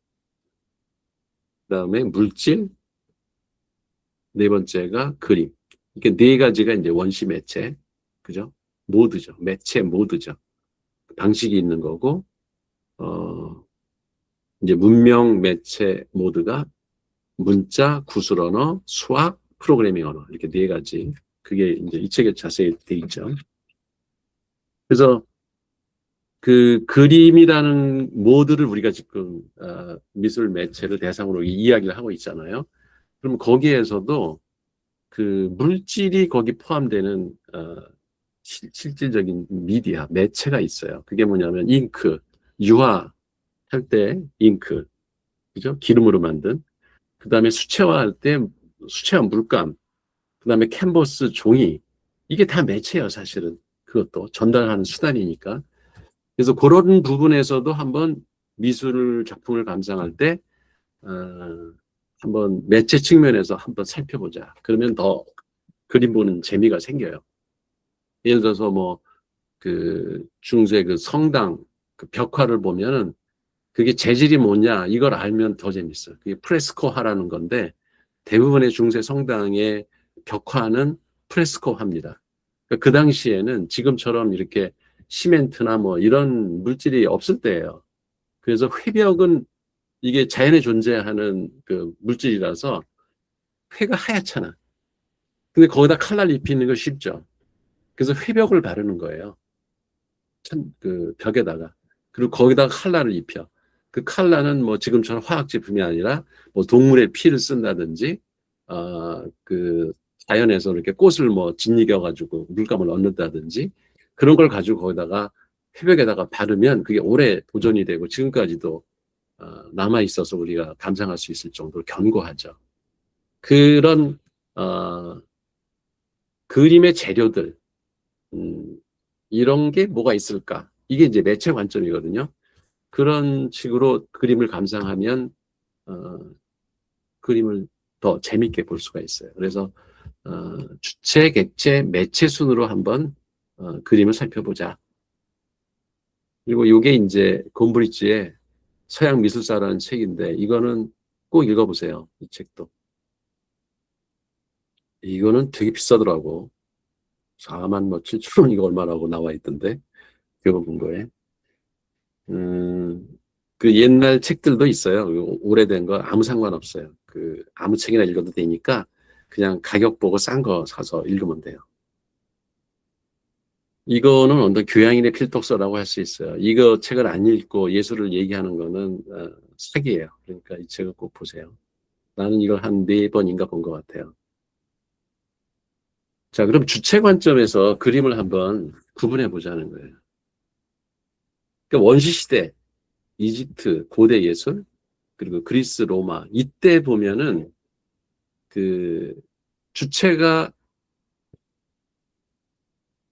그다음에 물질, 네 번째가 그림. 이렇게 네 가지가 이제 원시 매체. 그죠? 모드죠. 매체 모드죠. 방식이 있는 거고 어 이제 문명 매체 모드가 문자, 구술 언어, 수학, 프로그래밍 언어 이렇게 네 가지. 그게 이제 이 책에 자세히 돼 있죠. 그래서 그 그림이라는 모드를 우리가 지금 미술 매체를 대상으로 이야기를 하고 있잖아요. 그럼 거기에서도 그 물질이 거기 포함되는 실질적인 미디어, 매체가 있어요. 그게 뭐냐면 잉크, 유화할 때 잉크, 그죠? 기름으로 만든. 그 다음에 수채화할 때 수채화 물감, 그 다음에 캔버스 종이. 이게 다 매체예요, 사실은. 그것도 전달하는 수단이니까. 그래서 그런 부분에서도 한번 미술 작품을 감상할 때, 어, 한번 매체 측면에서 한번 살펴보자. 그러면 더 그림 보는 재미가 생겨요. 예를 들어서 뭐, 그 중세 그 성당 그 벽화를 보면은 그게 재질이 뭐냐 이걸 알면 더 재밌어요. 그게 프레스코화라는 건데 대부분의 중세 성당의 벽화는 프레스코화입니다. 그러니까 그 당시에는 지금처럼 이렇게 시멘트나 뭐 이런 물질이 없을 때예요. 그래서 회벽은 이게 자연에 존재하는 그 물질이라서 회가 하얗잖아. 근데 거기다 칼날 입히는 거 쉽죠. 그래서 회벽을 바르는 거예요. 그 벽에다가. 그리고 거기다가 칼라를 입혀. 그 칼라는 뭐 지금처럼 화학 제품이 아니라 뭐 동물의 피를 쓴다든지, 그 자연에서 이렇게 꽃을 뭐 짓이겨가지고 물감을 얻는다든지 그런 걸 가지고 거기다가 회벽에다가 바르면 그게 오래 보존이 되고 지금까지도 남아 있어서 우리가 감상할 수 있을 정도로 견고하죠. 그런 그림의 재료들, 음, 이런 게 뭐가 있을까? 이게 이제 매체 관점이거든요. 그런 식으로 그림을 감상하면 어, 그림을 더 재밌게 볼 수가 있어요. 그래서 주체, 객체, 매체 순으로 한번 그림을 살펴보자. 그리고 이게 이제 곰브리지의 서양 미술사라는 책인데 이거는 꼭 읽어보세요. 이 책도. 이거는 되게 비싸더라고. 4만 뭐 7천 원 이거 얼마라고 나와 있던데 교보문 거에. 음, 그 옛날 책들도 있어요. 오래된 거 아무 상관없어요. 그 아무 책이나 읽어도 되니까 그냥 가격 보고 싼 거 사서 읽으면 돼요. 이거는 어떤 교양인의 필독서라고 할 수 있어요. 이거 책을 안 읽고 예술을 얘기하는 거는 사기예요. 그러니까 이 책을 꼭 보세요. 나는 이걸 한 4번인가 본 것 같아요. 자, 그럼 주체 관점에서 그림을 한번 구분해 보자는 거예요. 그러니까 원시 시대, 이집트, 고대 예술, 그리고 그리스, 로마 이때 보면은 그 주체가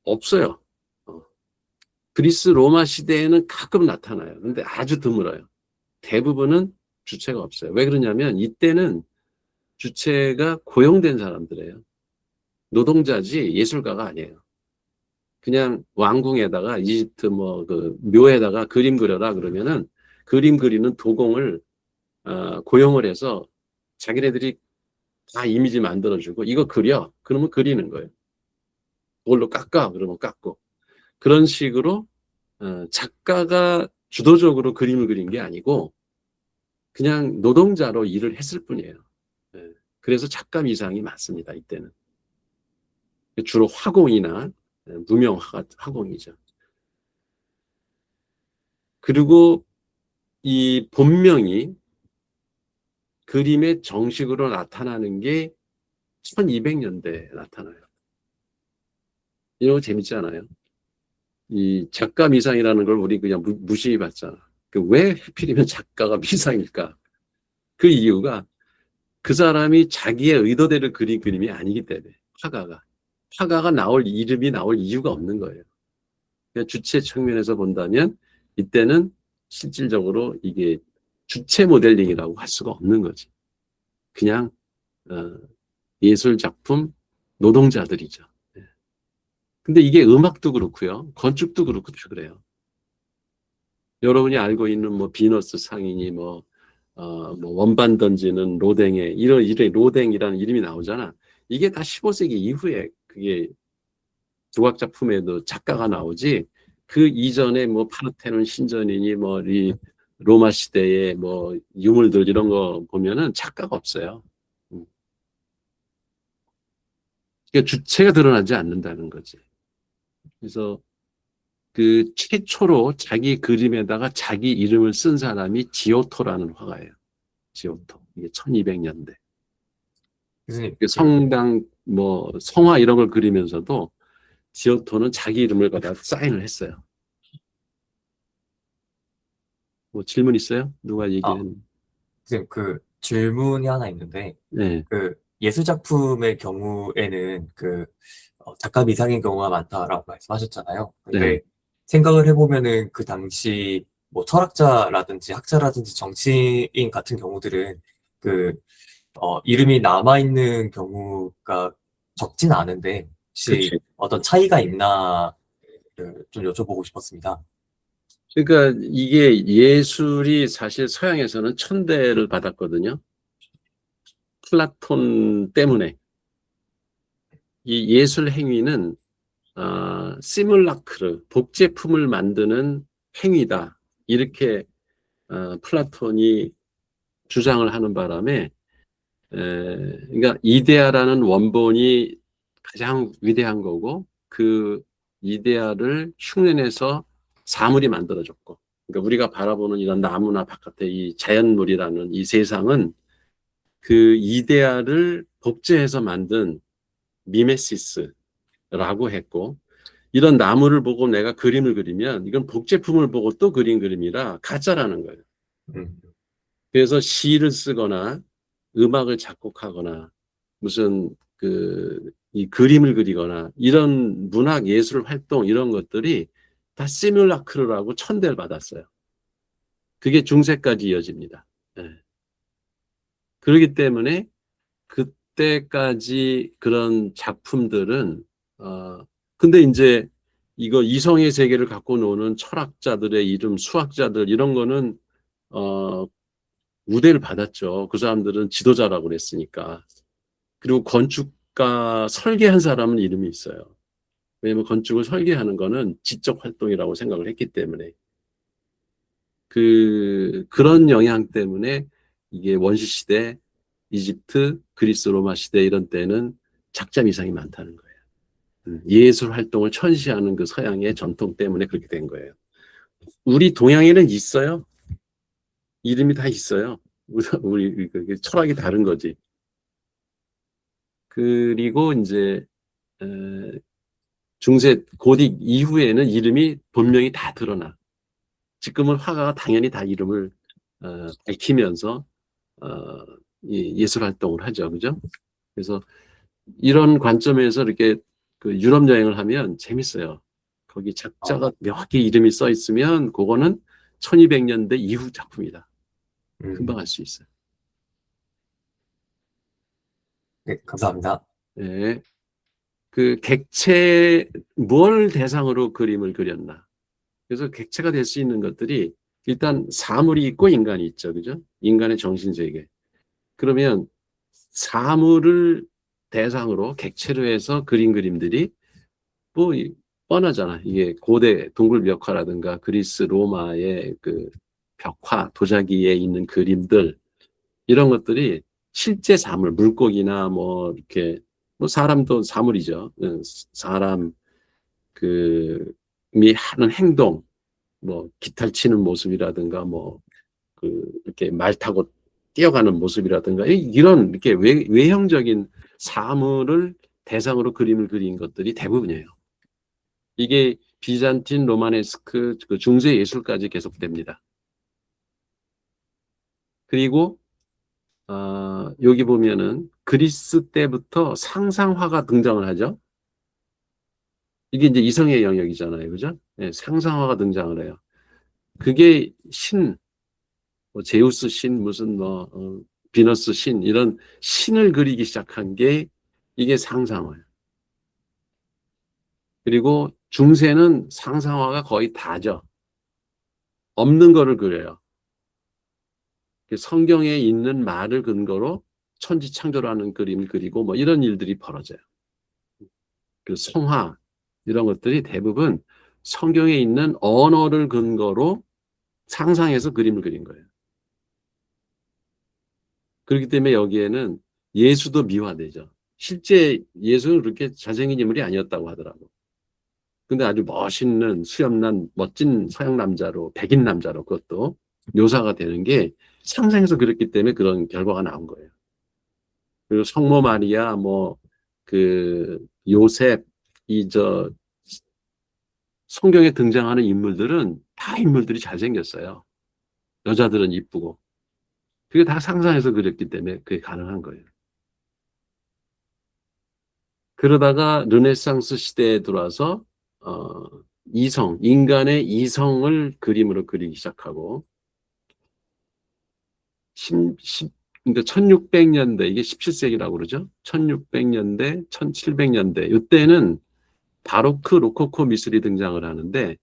없어요. 어, 그리스 로마 시대에는 가끔 나타나요. 근데 아주 드물어요. 대부분은 주체가 없어요. 왜 그러냐면 이때는 주체가 고용된 사람들이에요. 노동자지 예술가가 아니에요. 그냥 왕궁에다가 이집트 뭐 그 묘에다가 그림 그려라 그러면은 그림 그리는 도공을 고용을 해서 자기네들이 다 이미지 만들어주고 이거 그려. 그러면 그리는 거예요. 그걸로 깎아. 그러면 깎고. 그런 식으로 작가가 주도적으로 그림을 그린 게 아니고 그냥 노동자로 일을 했을 뿐이에요. 예. 그래서 작가 미상이 많습니다. 이때는. 주로 화공이나 무명 화공이죠. 그리고 이 본명이 그림에 정식으로 나타나는 게 1200년대에 나타나요. 이런 거 재밌지 않아요? 이 작가 미상이라는 걸 우리 그냥 무시해 봤잖아. 왜 하필이면 작가가 미상일까? 그 이유가 그 사람이 자기의 의도대로 그린 그림이 아니기 때문에 화가가 나올 이름이 나올 이유가 없는 거예요. 그냥 주체 측면에서 본다면 이때는 실질적으로 이게 주체 모델링이라고 할 수가 없는 거지. 그냥 예술 작품 노동자들이죠. 예. 근데 이게 음악도 그렇고요, 건축도 그렇고 다 그래요. 여러분이 알고 있는 뭐 비너스 상인이 뭐 원반 던지는 로댕에 이런 로댕이라는 이름이 나오잖아. 이게 다 15세기 이후에 그게 조각 작품에도 작가가 나오지. 그 이전에 뭐 파르테논 신전이니 뭐 이 로마 시대의 뭐 유물들 이런 거 보면은 작가가 없어요. 음. 그러니까 주체가 드러나지 않는다는 거지. 그래서 그 최초로 자기 그림에다가 자기 이름을 쓴 사람이 지오토라는 화가예요. 지오토. 이게 1200년대. 교수님, 성당, 뭐, 성화 이런 걸 그리면서도 지오토는 자기 이름을 갖다 사인을 했어요. 뭐 질문 있어요? 누가 아, 얘기는? 선생님, 질문이 하나 있는데, 네, 예술 작품의 경우에는 작가 미상의 경우가 많다라고 말씀하셨잖아요. 네. 근데 생각을 해보면은 그 당시 뭐 철학자라든지 학자라든지 정치인 같은 경우들은 그, 이름이 남아있는 경우가 적진 않은데, 혹시 그치. 어떤 차이가 있나, 좀 여쭤보고 싶었습니다. 그러니까 이게 예술이 사실 서양에서는 천대를 받았거든요. 플라톤 때문에. 이 예술 행위는 시뮬라크르, 복제품을 만드는 행위다. 이렇게 플라톤이 주장을 하는 바람에 그러니까 이데아라는 원본이 가장 위대한 거고 그 이데아를 흉내내서 사물이 만들어졌고 그러니까 우리가 바라보는 이런 나무나 바깥의 이 자연물이라는 이 세상은 그 이데아를 복제해서 만든 미메시스라고 했고 이런 나무를 보고 내가 그림을 그리면 이건 복제품을 보고 또 그린 그림이라 가짜라는 거예요. 음, 그래서 시를 쓰거나 음악을 작곡하거나 무슨 이 그림을 그리거나 이런 문학 예술 활동 이런 것들이 다 시뮬라크르라고 천대를 받았어요. 그게 중세까지 이어집니다. 예. 그렇기 때문에 그때까지 그런 작품들은 근데 이제 이거 이성의 세계를 갖고 노는 철학자들의 이름, 수학자들 이런 거는 어, 우대를 받았죠. 그 사람들은 지도자라고 그랬으니까. 그리고 건축가 설계한 사람은 이름이 있어요. 왜냐면 건축을 설계하는 거는 지적 활동이라고 생각을 했기 때문에 그런 영향 때문에 이게 원시 시대, 이집트, 그리스 로마 시대 이런 때는 작자 미상이 많다는 거예요. 예술 활동을 천시하는 그 서양의 전통 때문에 그렇게 된 거예요. 우리 동양에는 있어요. 이름이 다 있어요. 우리 철학이 다른 거지. 그리고 이제 중세 고딕 이후에는 이름이 본명이 다 드러나. 지금은 화가가 당연히 다 이름을 밝히면서 어, 예술 활동을 하죠, 그죠? 그래서 이런 관점에서 이렇게 그 유럽 여행을 하면 재밌어요. 거기 아, 작자가 명확히 이름이 써 있으면 그거는 1200년대 이후 작품이다. 금방 음, 알 수 있어요. 네, 감사합니다. 네. 그 객체 뭘 대상으로 그림을 그렸나? 그래서 객체가 될 수 있는 것들이 일단 사물이 있고 인간이 있죠. 그죠? 인간의 정신세계. 그러면 사물을 대상으로 객체로 해서 그린 그림들이 뭐 뻔하잖아. 이게 고대 동굴 벽화라든가 그리스 로마의 그 벽화 도자기에 있는 그림들 이런 것들이 실제 사물 물고기나 뭐 이렇게 뭐 사람도 사물이죠. 사람 그미 하는 행동 뭐 기타를 치는 모습이라든가 뭐 이렇게 말 타고 뛰어가는 모습이라든가 이런 이렇게 외형적인 사물을 대상으로 그림을 그린 것들이 대부분이에요. 이게 비잔틴 로마네스크 그 중세 예술까지 계속됩니다. 그리고 여기 보면은 그리스 때부터 상상화가 등장을 하죠. 이게 이제 이성의 영역이잖아요, 그죠? 네, 상상화가 등장을 해요. 그게 뭐 제우스 신, 무슨 비너스 신 이런 신을 그리기 시작한 게 이게 상상화예요. 그리고 중세는 상상화가 거의 다죠. 없는 거를 그려요. 성경에 있는 말을 근거로 천지창조라는 그림을 그리고 뭐 이런 일들이 벌어져요. 그 성화 이런 것들이 대부분 성경에 있는 언어를 근거로 상상해서 그림을 그린 거예요. 그렇기 때문에 여기에는 예수도 미화되죠. 실제 예수는 그렇게 잘생긴 인물이 아니었다고 하더라고. 근데 아주 멋있는 수염난 멋진 서양 남자로 백인 남자로 그것도 묘사가 되는 게 상상해서 그랬기 때문에 그런 결과가 나온 거예요. 그리고 성모 마리아 뭐 요셉 성경에 등장하는 인물들은 다 인물들이 잘생겼어요. 여자들은 이쁘고. 그게 다 상상해서 그렸기 때문에 그게 가능한 거예요. 그러다가 르네상스 시대에 들어와서 인간의 이성을 그림으로 그리기 시작하고 그러니까 1600년대, 이게 17세기라고 그러죠. 1600년대, 1700년대 이때는 바로크, 로코코 미술이 등장을 하는데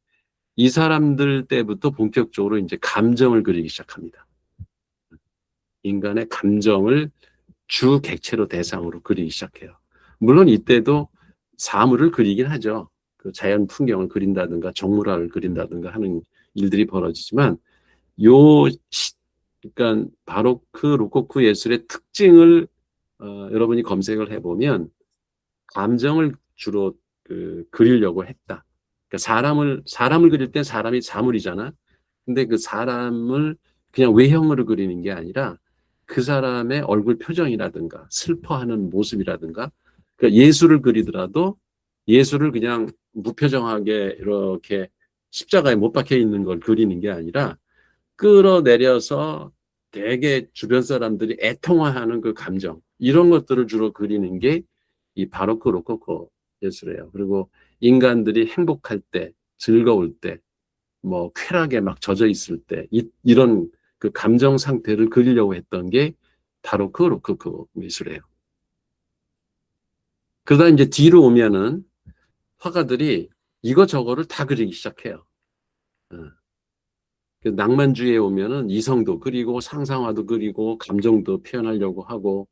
이 사람들 때부터 본격적으로 이제 감정을 그리기 시작합니다. 인간의 감정을 주 객체로 대상으로 그리기 시작해요. 물론 이때도 사물을 그리긴 하죠. 그 자연 풍경을 그린다든가 정물화를 그린다든가 하는 일들이 벌어지지만 그러니까 바로크, 로코코 예술의 특징을 여러분이 검색을 해보면 감정을 주로 그리려고 했다. 그러니까 사람을 그릴 땐 사람이 사물이잖아. 근데 그 사람을 그냥 외형으로 그리는 게 아니라 그 사람의 얼굴 표정이라든가 슬퍼하는 모습이라든가 그러니까 예술을 그리더라도 예술을 그냥 무표정하게 이렇게 십자가에 못 박혀 있는 걸 그리는 게 아니라 끌어내려서 되게 주변 사람들이 애통화하는 그 감정 이런 것들을 주로 그리는 게 이 바로크 로코코 예술이에요. 그리고 인간들이 행복할 때, 즐거울 때, 뭐 쾌락에 막 젖어 있을 때 이런 그 감정 상태를 그리려고 했던 게 바로크 로코코 미술이에요. 그러다 이제 뒤로 오면은 화가들이 이거저거를 다 그리기 시작해요. 낭만주의에 오면은 이성도 그리고 상상화도 그리고 감정도 표현하려고 하고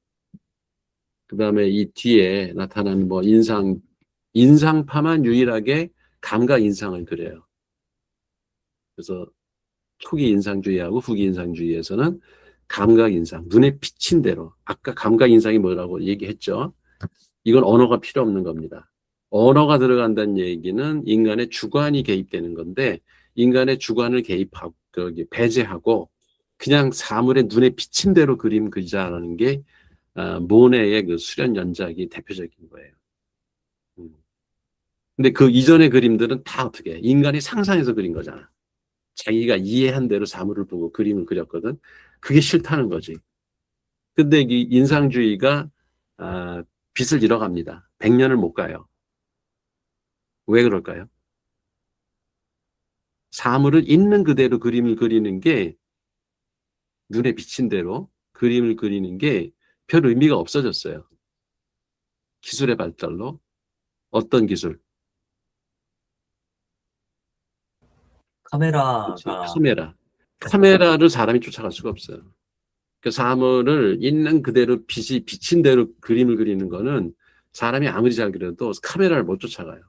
그다음에 이 뒤에 나타나는 뭐 인상파만 유일하게 감각 인상을 그려요. 그래서 초기 인상주의하고 후기 인상주의에서는 감각 인상, 눈에 비친 대로 아까 감각 인상이 뭐라고 얘기했죠. 이건 언어가 필요 없는 겁니다. 언어가 들어간다는 얘기는 인간의 주관이 개입되는 건데 인간의 주관을 배제하고 그냥 사물의 눈에 비친 대로 그림 그리자라는 게 모네의 그 수련 연작이 대표적인 거예요. 근데 그 이전의 그림들은 다 어떻게 해? 인간이 상상해서 그린 거잖아. 자기가 이해한 대로 사물을 보고 그림을 그렸거든. 그게 싫다는 거지. 근데 이 인상주의가 빛을 잃어갑니다. 100년을 못 가요. 왜 그럴까요? 사물을 있는 그대로 그림을 그리는 게 눈에 비친 대로 그림을 그리는 게 별 의미가 없어졌어요. 기술의 발달로. 어떤 기술? 카메라가 카메라를 사람이 쫓아갈 수가 없어요. 그 사물을 있는 그대로 빛이 비친 대로 그림을 그리는 거는 사람이 아무리 잘 그려도 카메라를 못 쫓아가요.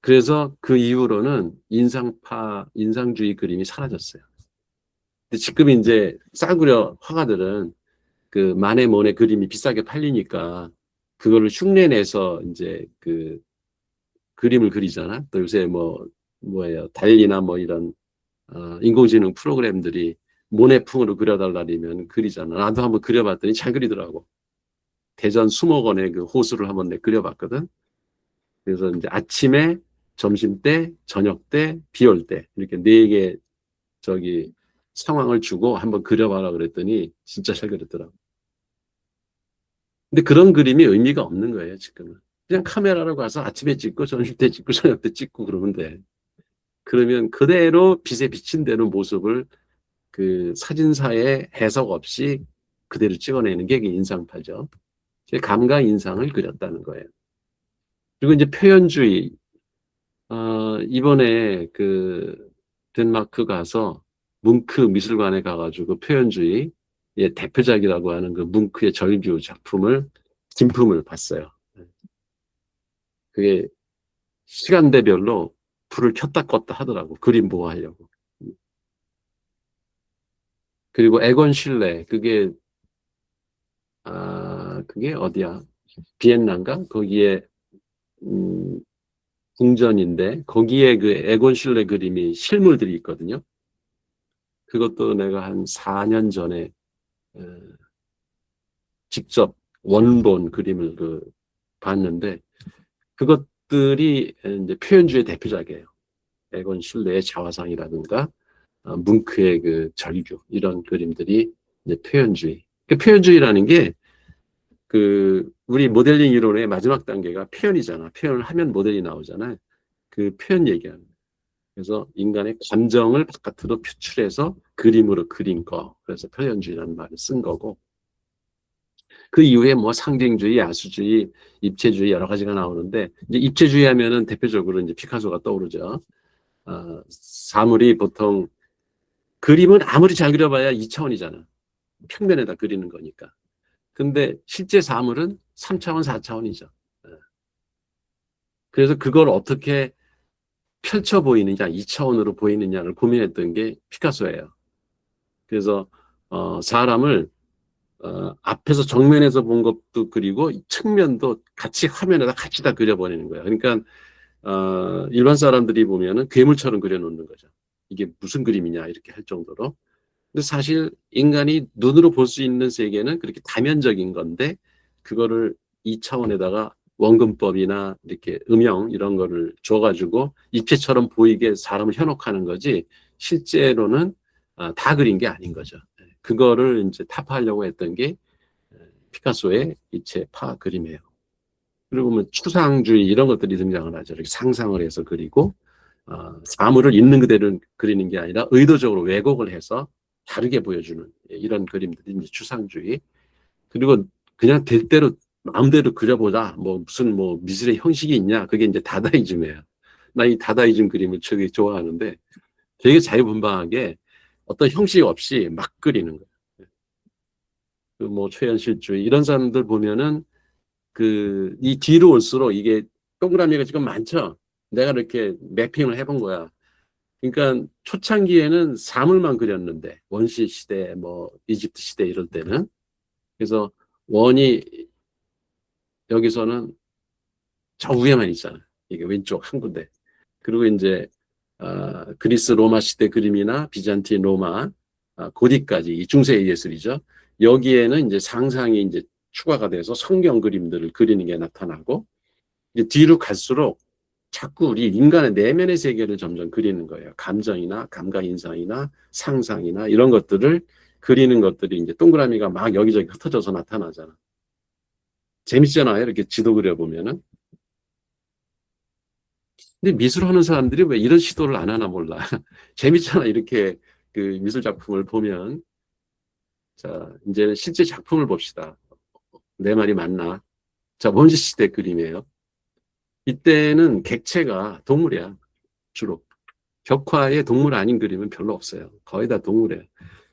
그래서 그 이후로는 인상주의 그림이 사라졌어요. 근데 지금 이제 싸구려 화가들은 그 마네 모네 그림이 비싸게 팔리니까 그거를 흉내내서 이제 그 그림을 그리잖아. 또 요새 뭐예요. 달리나 뭐 이런 인공지능 프로그램들이 모네풍으로 그려달라면 그리잖아. 나도 한번 그려봤더니 잘 그리더라고. 대전 수목원의 그 호수를 한번 내가 그려봤거든. 그래서 이제 아침에, 점심 때, 저녁 때, 비 올 때 이렇게 4개 상황을 주고 한번 그려봐라 그랬더니 진짜 잘 그렸더라고. 근데 그런 그림이 의미가 없는 거예요, 지금은. 그냥 카메라로 가서 아침에 찍고 점심 때 찍고 저녁 때 찍고 그러면 돼. 그러면 그대로 빛에 비친 대로 모습을 그 사진사의 해석 없이 그대로 찍어내는 게 인상파죠. 감각 인상을 그렸다는 거예요. 그리고 이제 표현주의. 이번에 그 덴마크 가서 뭉크 미술관에 가가지고 표현주의 대표작이라고 하는 그 뭉크의 절규 진품을 봤어요. 그게 시간대별로 불을 켰다 껐다 하더라고. 그림 보호하려고. 그리고 에건 실레, 그게 어디야? 비엔나인가? 거기에, 궁전인데, 거기에 그 에곤 실레 그림이 실물들이 있거든요. 그것도 내가 한 4년 전에, 직접 원본 그림을 봤는데, 것들이 이제 표현주의 대표작이에요. 에곤 실레의 자화상이라든가 뭉크의 그 절규 이런 그림들이 이제 표현주의. 그 표현주의라는 게 그 우리 모델링 이론의 마지막 단계가 표현이잖아. 표현을 하면 모델이 나오잖아요. 그 표현 얘기하는 거예요. 그래서 인간의 감정을 바깥으로 표출해서 그림으로 그린 거. 그래서 표현주의라는 말을 쓴 거고. 그 이후에 뭐 상징주의, 야수주의, 입체주의 여러 가지가 나오는데 이제 입체주의 하면은 대표적으로 이제 피카소가 떠오르죠. 사물이 보통 그림은 아무리 잘 그려봐야 2차원이잖아. 평면에다 그리는 거니까. 근데 실제 사물은 3차원, 4차원이죠. 그래서 그걸 어떻게 펼쳐 보이느냐, 2차원으로 보이느냐를 고민했던 게 피카소예요. 그래서 사람을 앞에서 정면에서 본 것도 그리고 측면도 같이 화면에다 같이 다 그려버리는 거예요. 그러니까 일반 사람들이 보면은 괴물처럼 그려놓는 거죠. 이게 무슨 그림이냐 이렇게 할 정도로. 근데 사실 인간이 눈으로 볼 수 있는 세계는 그렇게 다면적인 건데 그거를 2차원에다가 원근법이나 이렇게 음영 이런 거를 줘가지고 입체처럼 보이게 사람을 현혹하는 거지 실제로는 다 그린 게 아닌 거죠. 그거를 이제 타파하려고 했던 게 피카소의 입체파 그림이에요. 그리고 뭐 추상주의 이런 것들이 등장을 하죠. 이렇게 상상을 해서 그리고 사물을 있는 그대로 그리는 게 아니라 의도적으로 왜곡을 해서 다르게 보여주는 이런 그림들이 이제 추상주의. 그리고 그냥 될 대로 마음대로 그려보자. 뭐 무슨 뭐 미술의 형식이 있냐. 그게 이제 다다이즘이에요. 나 이 다다이즘 그림을 되게 좋아하는데 되게 자유분방하게 어떤 형식 없이 막 그리는 거예요. 그 뭐 최현실주의 이런 사람들 보면은 그 이 뒤로 올수록 이게 동그라미가 지금 많죠. 내가 이렇게 매핑을 해본 거야. 그러니까 초창기에는 사물만 그렸는데 원시 시대, 뭐 이집트 시대 이럴 때는 그래서 원이 여기서는 저 위에만 있잖아. 이게 왼쪽 한 군데. 그리고 이제 그리스 로마 시대 그림이나 비잔틴 로마 고디까지 이 중세 예술이죠. 여기에는 이제 상상이 이제 추가가 돼서 성경 그림들을 그리는 게 나타나고 이제 뒤로 갈수록 자꾸 우리 인간의 내면의 세계를 점점 그리는 거예요. 감정이나 감각 인상이나 상상이나 이런 것들을 그리는 것들이 이제 동그라미가 막 여기저기 흩어져서 나타나잖아. 재밌잖아요. 이렇게 지도 그려보면은. 근데 미술하는 사람들이 왜 이런 시도를 안 하나 몰라. 재밌잖아. 이렇게 그 미술 작품을 보면. 자, 이제는 실제 작품을 봅시다. 내 말이 맞나? 자, 원시 시대 그림이에요. 이때는 객체가 동물이야. 주로. 벽화에 동물 아닌 그림은 별로 없어요. 거의 다 동물이에요.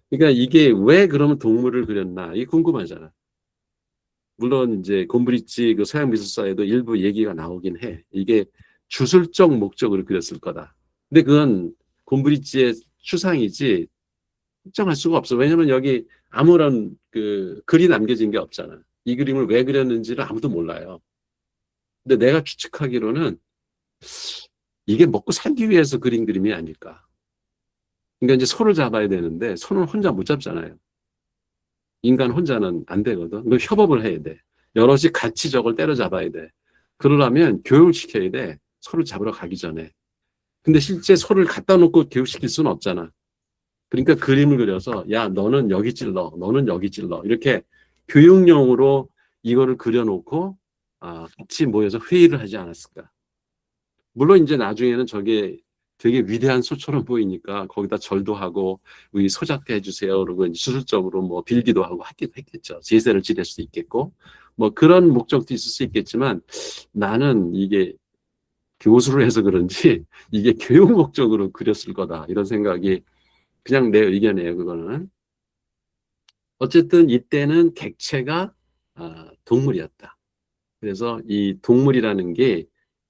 그러니까 이게 왜 그러면 동물을 그렸나? 이게 궁금하잖아. 물론 이제 곰브리지 그 서양 미술사에도 일부 얘기가 나오긴 해. 이게 주술적 목적으로 그렸을 거다. 근데 그건 곰브리지의 추상이지 특정할 수가 없어. 왜냐면 여기 아무런 그 글이 남겨진 게 없잖아. 이 그림을 왜 그렸는지를 아무도 몰라요. 근데 내가 추측하기로는 이게 먹고 살기 위해서 그린 그림이 아닐까. 그러니까 이제 손을 잡아야 되는데 손을 혼자 못 잡잖아요. 인간 혼자는 안 되거든. 그 협업을 해야 돼. 여럿이 같이 저걸 때려잡아야 돼. 그러려면 교육을 시켜야 돼. 소를 잡으러 가기 전에. 근데 실제 소를 갖다 놓고 교육시킬 수는 없잖아. 그러니까 그림을 그려서 야 너는 여기 찔러. 너는 여기 찔러. 이렇게 교육용으로 이거를 그려놓고 같이 모여서 회의를 하지 않았을까. 물론 이제 나중에는 저게 되게 위대한 소처럼 보이니까 거기다 절도 하고 우리 소작게 해주세요. 그러고 수술적으로 뭐 빌기도 하고 하기도 했겠죠. 제세를 지낼 수 있겠고 뭐 그런 목적도 있을 수 있겠지만 나는 이게 교수를 해서 그런지 이게 교육 목적으로 그렸을 거다 이런 생각이 그냥 내 의견이에요. 그거는 어쨌든 이때는 객체가 동물이었다. 그래서 이 동물이라는 게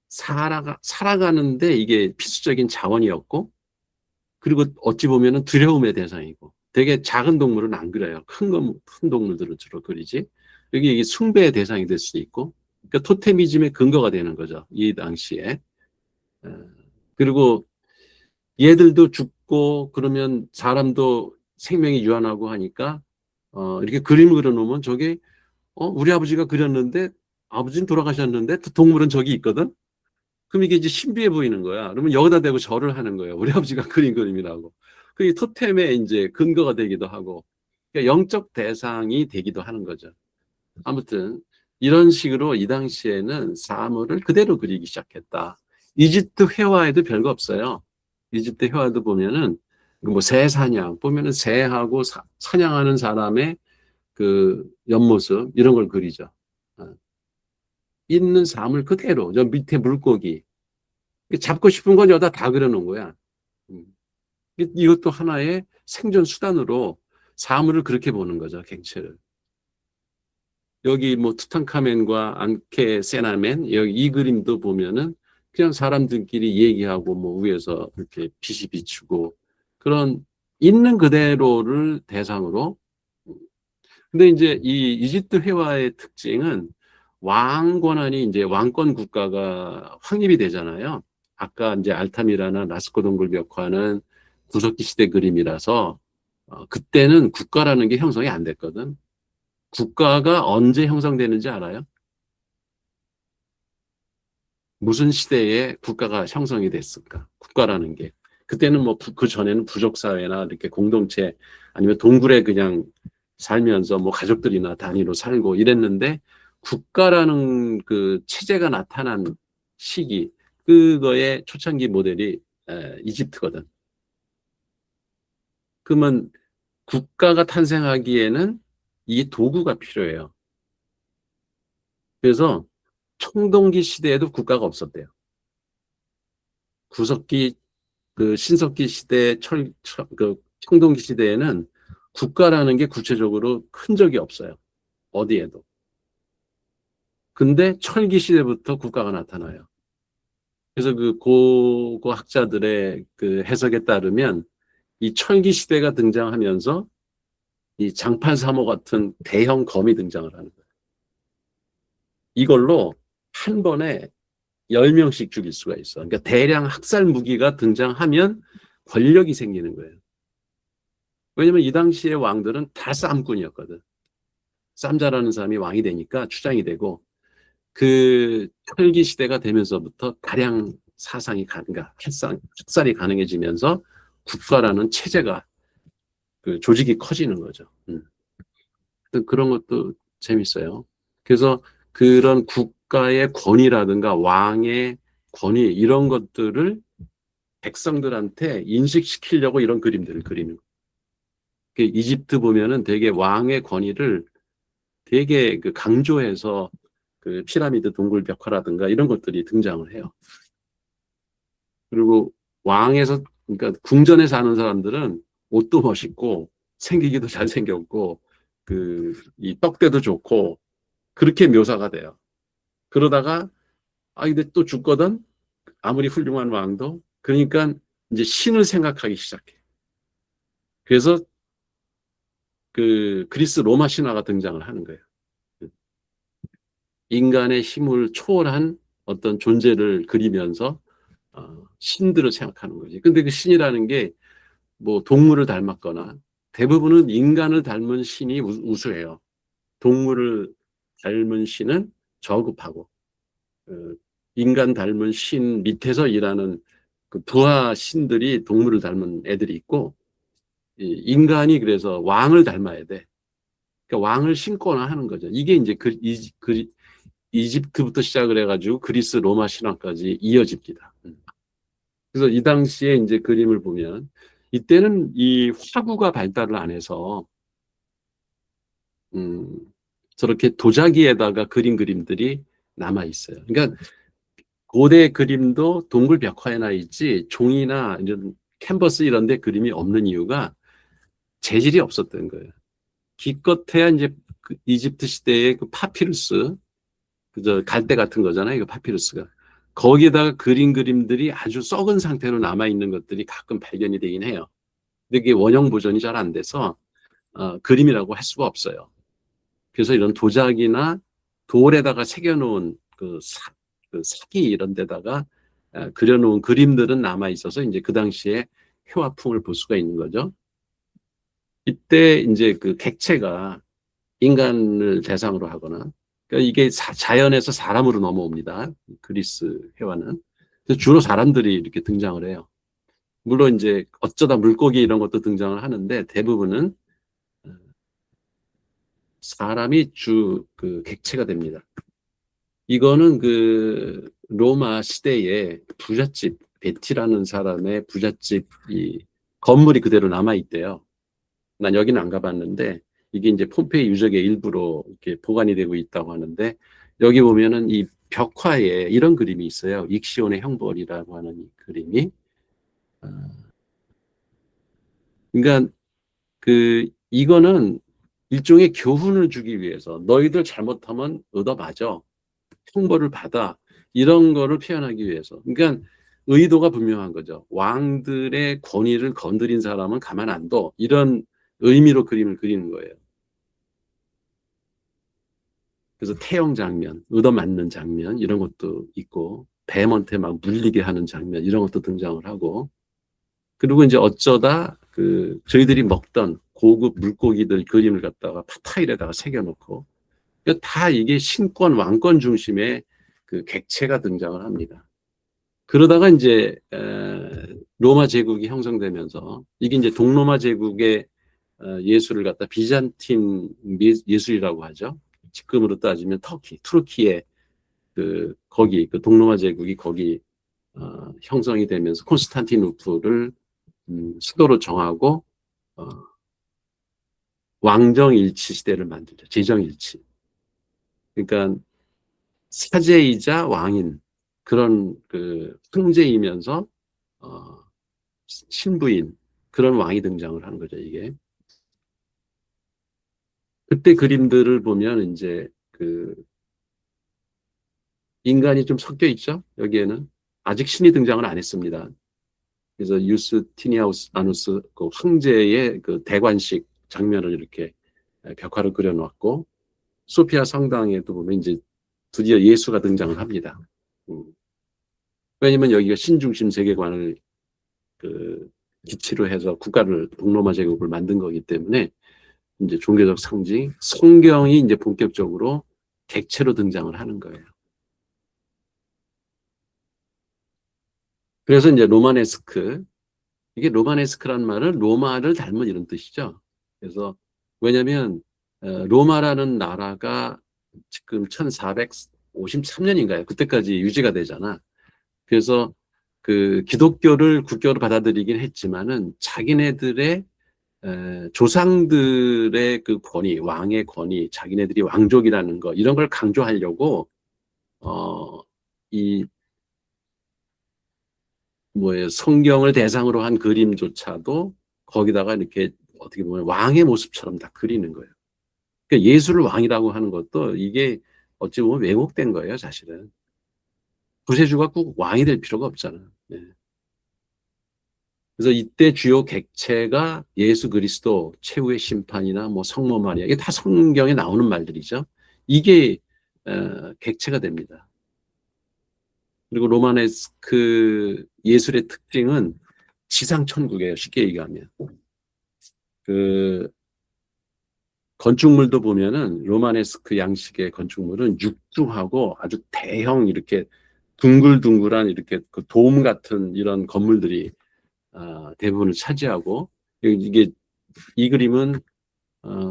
살아가는데 이게 필수적인 자원이었고, 그리고 어찌 보면은 두려움의 대상이고, 되게 작은 동물은 안 그려요. 큰 동물들은 주로 그리지. 여기 이게 숭배의 대상이 될 수도 있고, 그러니까 토테미즘의 근거가 되는 거죠. 이 당시에. 그리고 얘들도 죽고, 그러면 사람도 생명이 유한하고 하니까, 이렇게 그림을 그려놓으면 저게, 우리 아버지가 그렸는데, 아버지는 돌아가셨는데, 동물은 저기 있거든? 그럼 이게 이제 신비해 보이는 거야. 그러면 여기다 대고 절을 하는 거예요. 우리 아버지가 그린 그림이라고. 그게 토템의 이제 근거가 되기도 하고, 그러니까 영적 대상이 되기도 하는 거죠. 아무튼 이런 식으로 이 당시에는 사물을 그대로 그리기 시작했다. 이집트 회화에도 별거 없어요. 이집트 회화도 보면은 뭐 새 사냥 보면은 새하고 사냥하는 사람의 그 옆모습 이런 걸 그리죠. 어. 있는 사물 그대로 저 밑에 물고기 잡고 싶은 건 여기다 다 그려놓은 거야. 음. 이것도 하나의 생존 수단으로 사물을 그렇게 보는 거죠, 객체를. 여기 뭐 투탕카멘과 안케세나멘 여기 이 그림도 보면은 그냥 사람들끼리 얘기하고 뭐 위에서 이렇게 빛이 비추고 그런 있는 그대로를 대상으로. 근데 이제 이 이집트 회화의 특징은 왕 권한이 이제 왕권 국가가 확립이 되잖아요. 아까 이제 알타미라나 라스코 동굴 벽화는 구석기 시대 그림이라서 그때는 국가라는 게 형성이 안 됐거든. 국가가 언제 형성되는지 알아요? 무슨 시대에 국가가 형성이 됐을까? 국가라는 게. 그때는 뭐 그 전에는 부족사회나 이렇게 공동체 아니면 동굴에 그냥 살면서 뭐 가족들이나 단위로 살고 이랬는데 국가라는 그 체제가 나타난 시기, 그거의 초창기 모델이 이집트거든. 그러면 국가가 탄생하기에는 이 도구가 필요해요. 그래서 청동기 시대에도 국가가 없었대요. 구석기, 그 신석기 시대, 그 청동기 시대에는 국가라는 게 구체적으로 큰 적이 없어요. 어디에도. 근데 철기 시대부터 국가가 나타나요. 그래서 그 고고 학자들의 그 해석에 따르면 이 철기 시대가 등장하면서 이 장판사모 같은 대형 검이 등장을 하는 거예요. 이걸로 한 번에 10명씩 죽일 수가 있어. 그러니까 대량 학살 무기가 등장하면 권력이 생기는 거예요. 왜냐면 이 당시의 왕들은 다 쌈꾼이었거든. 쌈 잘하는 사람이 왕이 되니까 추장이 되고 그 철기 시대가 되면서부터 다량 사상이 그러니까 학살이 가능해지면서 국가라는 체제가 그 조직이 커지는 거죠. 그런 것도 재밌어요. 그래서 그런 국가의 권위라든가 왕의 권위 이런 것들을 백성들한테 인식시키려고 이런 그림들을 그리는 거예요. 이집트 보면은 되게 왕의 권위를 되게 그 강조해서 그 피라미드 동굴 벽화라든가 이런 것들이 등장을 해요. 그리고 왕에서 그러니까 궁전에 사는 사람들은 옷도 멋있고 생기기도 잘생겼고 그 이 떡대도 좋고 그렇게 묘사가 돼요. 그러다가 근데 또 죽거든. 아무리 훌륭한 왕도 그러니까 이제 신을 생각하기 시작해. 그래서 그 그리스 로마 신화가 등장을 하는 거예요. 인간의 힘을 초월한 어떤 존재를 그리면서 신들을 생각하는 거지. 근데 그 신이라는 게 뭐 동물을 닮았거나 대부분은 인간을 닮은 신이 우수해요. 동물을 닮은 신은 저급하고 인간 닮은 신 밑에서 일하는 그 부하 신들이 동물을 닮은 애들이 있고 인간이 그래서 왕을 닮아야 돼. 그러니까 왕을 신거나 하는 거죠. 이게 이제 이집트부터 시작을 해가지고 그리스 로마 신화까지 이어집니다. 그래서 이 당시에 이제 그림을 보면 이때는 이 화구가 발달을 안 해서 저렇게 도자기에다가 그린 그림들이 남아 있어요. 그러니까 고대 그림도 동굴 벽화에나 있지 종이나 이런 캔버스 이런 데 그림이 없는 이유가 재질이 없었던 거예요. 기껏해야 이제 그 이집트 시대의 그 파피루스, 그저 갈대 같은 거잖아요. 그 파피루스가. 거기에다가 그린 그림들이 아주 썩은 상태로 남아있는 것들이 가끔 발견이 되긴 해요. 근데 이게 원형 보존이 잘 안 돼서 그림이라고 할 수가 없어요. 그래서 이런 도자기나 돌에다가 새겨놓은 그 사기 이런 데다가 그려놓은 그림들은 남아있어서 이제 그 당시에 회화풍을 볼 수가 있는 거죠. 이때 이제 그 객체가 인간을 대상으로 하거나 그러니까 이게 자연에서 사람으로 넘어옵니다. 그리스 회화는. 그래서 주로 사람들이 이렇게 등장을 해요. 물론 이제 어쩌다 물고기 이런 것도 등장을 하는데 대부분은 사람이 그 객체가 됩니다. 이거는 그 로마 시대에 부잣집 베티라는 사람의 부잣집 이 건물이 그대로 남아 있대요. 난 여기는 안 가봤는데 이게 이제 폼페이 유적의 일부로 이렇게 보관이 되고 있다고 하는데 여기 보면은 이 벽화에 이런 그림이 있어요. 익시온의 형벌이라고 하는 이 그림이. 그러니까 그 이거는 일종의 교훈을 주기 위해서 너희들 잘못하면 얻어맞아. 형벌을 받아. 이런 거를 표현하기 위해서. 그러니까 의도가 분명한 거죠. 왕들의 권위를 건드린 사람은 가만 안 둬. 이런 의미로 그림을 그리는 거예요. 그래서 태형 장면, 얻어맞는 장면 이런 것도 있고 뱀한테 막 물리게 하는 장면 이런 것도 등장을 하고 그리고 이제 어쩌다 그 저희들이 먹던 고급 물고기들 그림을 갖다가 파타일에다가 새겨놓고 그러니까 다 이게 신권 왕권 중심의 그 객체가 등장을 합니다. 그러다가 이제 로마 제국이 형성되면서 이게 이제 동로마 제국의 예술을 갖다 비잔틴 예술이라고 하죠. 지금으로 따지면 터키, 투르키의 그 거기 그 동로마 제국이 거기 형성이 되면서 콘스탄티노플을 수도로 정하고 어, 왕정일치 시대를 만들죠. 제정일치. 그러니까 사제이자 왕인 그런 그 황제이면서 어, 신부인 그런 왕이 등장을 하는 거죠. 이게 그때 그림들을 보면 이제 그 인간이 좀 섞여 있죠. 여기에는 아직 신이 등장을 안 했습니다. 그래서 유스티니아누스 그 황제의 그 대관식 장면을 이렇게 벽화를 그려놓았고 소피아 성당에도 보면 이제 드디어 예수가 등장을 합니다. 왜냐면 여기가 신중심 세계관을 그 기치로 해서 국가를 동로마 제국을 만든 거기 때문에 이제 종교적 상징, 성경이 이제 본격적으로 객체로 등장을 하는 거예요. 그래서 이제 로마네스크, 이게 로마네스크란 말은 로마를 닮은 이런 뜻이죠. 그래서 왜냐하면 로마라는 나라가 지금 1453년인가요? 그때까지 유지가 되잖아. 그래서 그 기독교를 국교로 받아들이긴 했지만은 자기네들의 조상들의 그 권위, 왕의 권위, 자기네들이 왕족이라는 거 이런 걸 강조하려고 이 뭐예요 성경을 대상으로 한 그림조차도 거기다가 이렇게 어떻게 보면 왕의 모습처럼 다 그리는 거예요. 그러니까 예수를 왕이라고 하는 것도 이게 어찌 보면 왜곡된 거예요, 사실은. 구세주가 꼭 왕이 될 필요가 없잖아. 네. 그래서 이때 주요 객체가 예수 그리스도, 최후의 심판이나 뭐 성모 마리아 이게 다 성경에 나오는 말들이죠. 이게 객체가 됩니다. 그리고 로마네스크 예술의 특징은 지상천국이에요. 쉽게 얘기하면. 그 건축물도 보면은 로마네스크 양식의 건축물은 육중하고 아주 대형 이렇게 둥글둥글한 이렇게 그 돔 같은 이런 건물들이 대부분을 차지하고 이게 이 그림은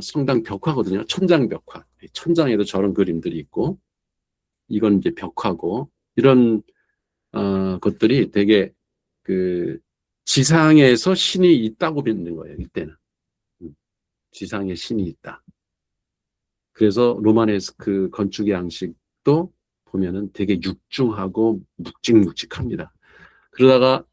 성당 벽화거든요. 천장 벽화. 천장에도 저런 그림들이 있고 이건 이제 벽화고 이런 것들이 되게 그 지상에서 신이 있다고 믿는 거예요. 이때는 지상에 신이 있다. 그래서 로마네스크 건축 양식도 보면은 되게 육중하고 묵직묵직합니다. 그러다가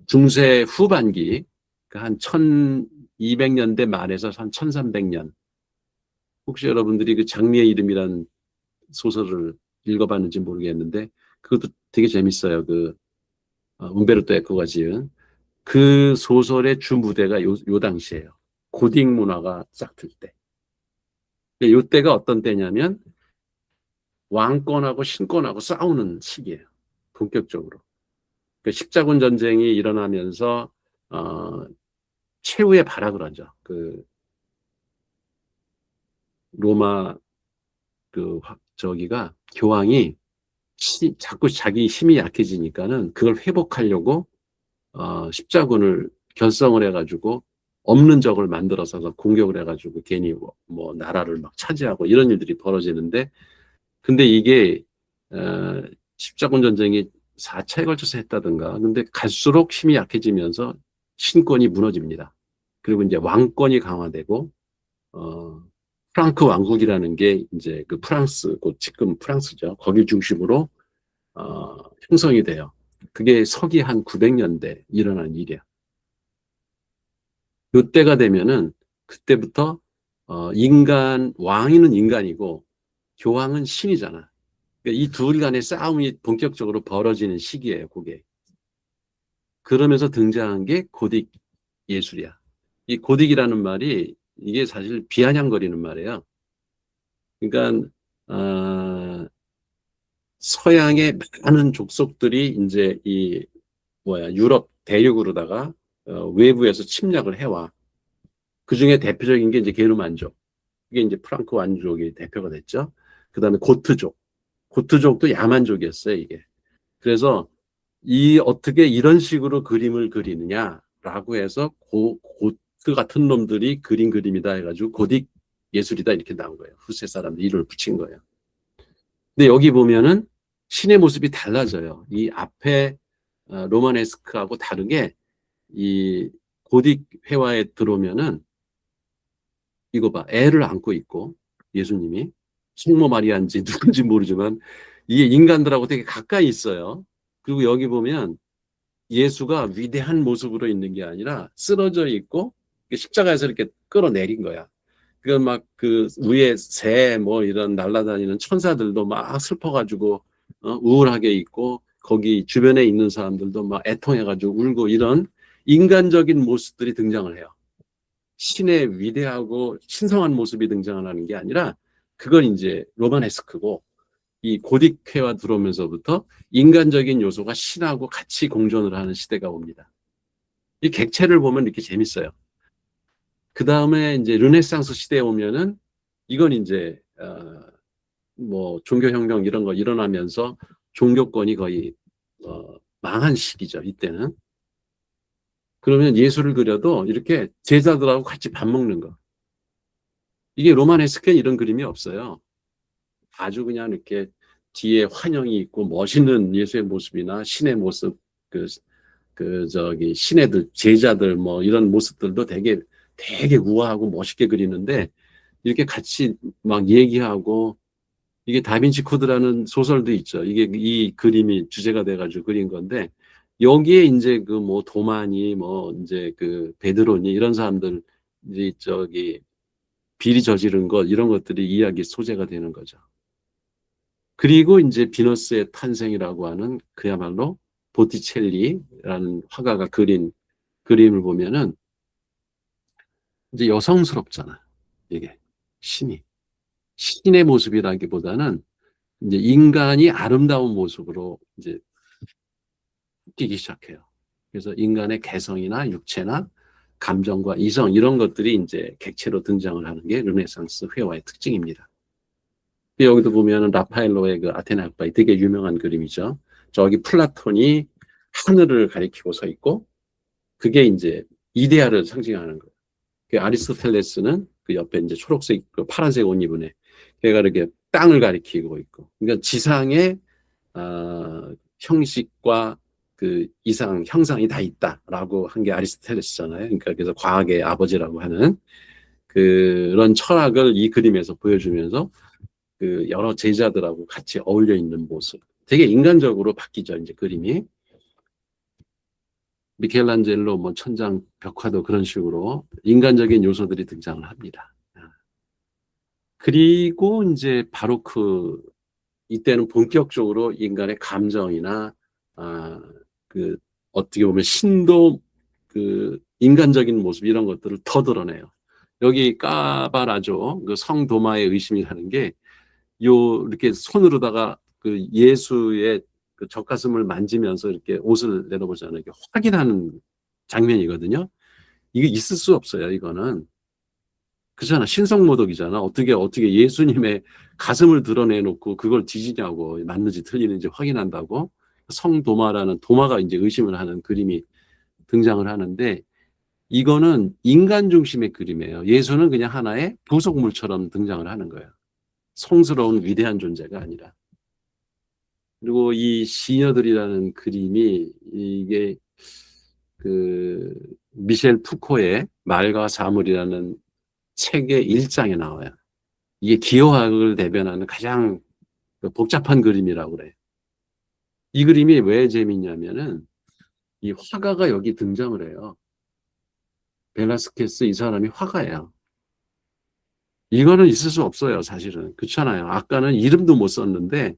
중세 후반기 한 1200년대 말에서 한 1300년 혹시 여러분들이 그 장미의 이름이란 소설을 읽어봤는지 모르겠는데 그것도 되게 재밌어요. 그 움베르토 에코가 지은 그 소설의 주 무대가 요 당시예요. 고딕 문화가 싹 들 때. 요 때가 어떤 때냐면 왕권하고 신권하고 싸우는 시기예요. 본격적으로. 그 십자군 전쟁이 일어나면서 최후의 발악을 하죠. 그 로마 그 저기가 교황이 자꾸 자기 힘이 약해지니까는 그걸 회복하려고 십자군을 결성을 해가지고 없는 적을 만들어서 공격을 해가지고 괜히 뭐 나라를 막 차지하고 이런 일들이 벌어지는데, 근데 이게 십자군 전쟁이 4차에 걸쳐서 했다든가, 근데 갈수록 힘이 약해지면서 신권이 무너집니다. 그리고 이제 왕권이 강화되고 프랑크 왕국이라는 게 이제 그 프랑스, 곧 지금 프랑스죠. 거기 중심으로 형성이 돼요. 그게 서기 한 900년대 일어난 일이야. 요때가 되면은 그때부터 왕위는 인간이고 교황은 신이잖아. 그러니까 이 둘 간의 싸움이 본격적으로 벌어지는 시기예요, 그게. 그러면서 등장한 게 고딕 예술이야. 이 고딕이라는 말이 이게 사실 비아냥거리는 말이에요. 그러니까 서양의 많은 족속들이 이제 유럽 대륙으로다가 외부에서 침략을 해와. 그 중에 대표적인 게 이제 게르만족. 이게 이제 프랑크 왕족이 대표가 됐죠. 그 다음에 고트족. 고트족도 야만족이었어요, 이게. 그래서 어떻게 이런 식으로 그림을 그리느냐라고 해서 고트 같은 놈들이 그린 그림이다 해가지고 고딕 예술이다 이렇게 나온 거예요. 후세 사람들이 이름을 붙인 거예요. 근데 여기 보면은 신의 모습이 달라져요. 이 앞에 로마네스크하고 다르게 이 고딕 회화에 들어오면은 이거 봐. 애를 안고 있고 예수님이 성모 마리아인지 누군지 모르지만 이게 인간들하고 되게 가까이 있어요. 그리고 여기 보면 예수가 위대한 모습으로 있는 게 아니라 쓰러져 있고 십자가에서 이렇게 끌어내린 거야. 그건 막 그 위에 새 뭐 이런 날아다니는 천사들도 막 슬퍼가지고 우울하게 있고 거기 주변에 있는 사람들도 막 애통해가지고 울고 이런 인간적인 모습들이 등장을 해요. 신의 위대하고 신성한 모습이 등장하는 게 아니라 그건 이제 로마네스크고 이 고딕회화 들어오면서부터 인간적인 요소가 신하고 같이 공존을 하는 시대가 옵니다. 이 객체를 보면 이렇게 재밌어요. 그 다음에 이제 르네상스 시대에 오면은 이건 이제 뭐 종교혁명 이런 거 일어나면서 종교권이 거의 망한 시기죠. 이때는. 그러면 예술을 그려도 이렇게 제자들하고 같이 밥 먹는 거. 이게 로마네스크엔 이런 그림이 없어요. 아주 그냥 이렇게 뒤에 환영이 있고 멋있는 예수의 모습이나 신의 모습, 신애들, 제자들 뭐 이런 모습들도 되게 우아하고 멋있게 그리는데 이렇게 같이 막 얘기하고 이게 다빈치 코드라는 소설도 있죠. 이게 이 그림이 주제가 돼가지고 그린 건데 여기에 이제 그 뭐 도마니 뭐 이제 그 베드로니 이런 사람들 비리 저지른 것 이런 것들이 이야기 소재가 되는 거죠. 그리고 이제 비너스의 탄생이라고 하는 그야말로 보티첼리라는 화가가 그린 그림을 보면은 이제 여성스럽잖아. 이게 신의 모습이라기보다는 이제 인간이 아름다운 모습으로 이제 뛰기 시작해요. 그래서 인간의 개성이나 육체나 감정과 이성 이런 것들이 이제 객체로 등장을 하는 게 르네상스 회화의 특징입니다. 여기도 보면은 라파엘로의 그 아테네 학파이 되게 유명한 그림이죠. 저기 플라톤이 하늘을 가리키고 서 있고 그게 이제 이데아를 상징하는 거예요. 그 아리스토텔레스는 그 옆에 이제 초록색, 그 파란색 옷 입은 애. 걔가 이렇게 땅을 가리키고 있고. 그러니까 지상의 형식과 그 형상이 다 있다라고 한 게 아리스토텔레스잖아요. 그러니까 그래서 과학의 아버지라고 하는 그런 철학을 이 그림에서 보여주면서 그 여러 제자들하고 같이 어울려 있는 모습. 되게 인간적으로 바뀌죠, 이제 그림이. 미켈란젤로 뭐 천장 벽화도 그런 식으로 인간적인 요소들이 등장을 합니다. 그리고 이제 바로크 이때는 본격적으로 인간의 감정이나 그 어떻게 보면 신도 그 인간적인 모습 이런 것들을 더 드러내요. 여기 까바라조 그 성도마의 의심이라는 게 이렇게 손으로다가 그 예수의 그 젖가슴을 만지면서 이렇게 옷을 내려보잖아요. 이렇게 확인하는 장면이거든요. 이게 있을 수 없어요. 이거는 그렇잖아. 신성모독이잖아. 어떻게 예수님의 가슴을 드러내놓고 그걸 뒤지냐고. 맞는지 틀리는지 확인한다고. 성도마라는 도마가 이제 의심을 하는 그림이 등장을 하는데 이거는 인간 중심의 그림이에요. 예수는 그냥 하나의 부속물처럼 등장을 하는 거예요. 성스러운 위대한 존재가 아니라. 그리고 이 시녀들이라는 그림이 이게 그 미셸 푸코의 말과 사물이라는 책의 1장에 나와요. 이게 기호학을 대변하는 가장 복잡한 그림이라고 그래요. 이 그림이 왜 재밌냐면은 이 화가가 여기 등장을 해요. 벨라스케스 이 사람이 화가예요. 이거는 있을 수 없어요, 사실은. 그렇잖아요. 아까는 이름도 못 썼는데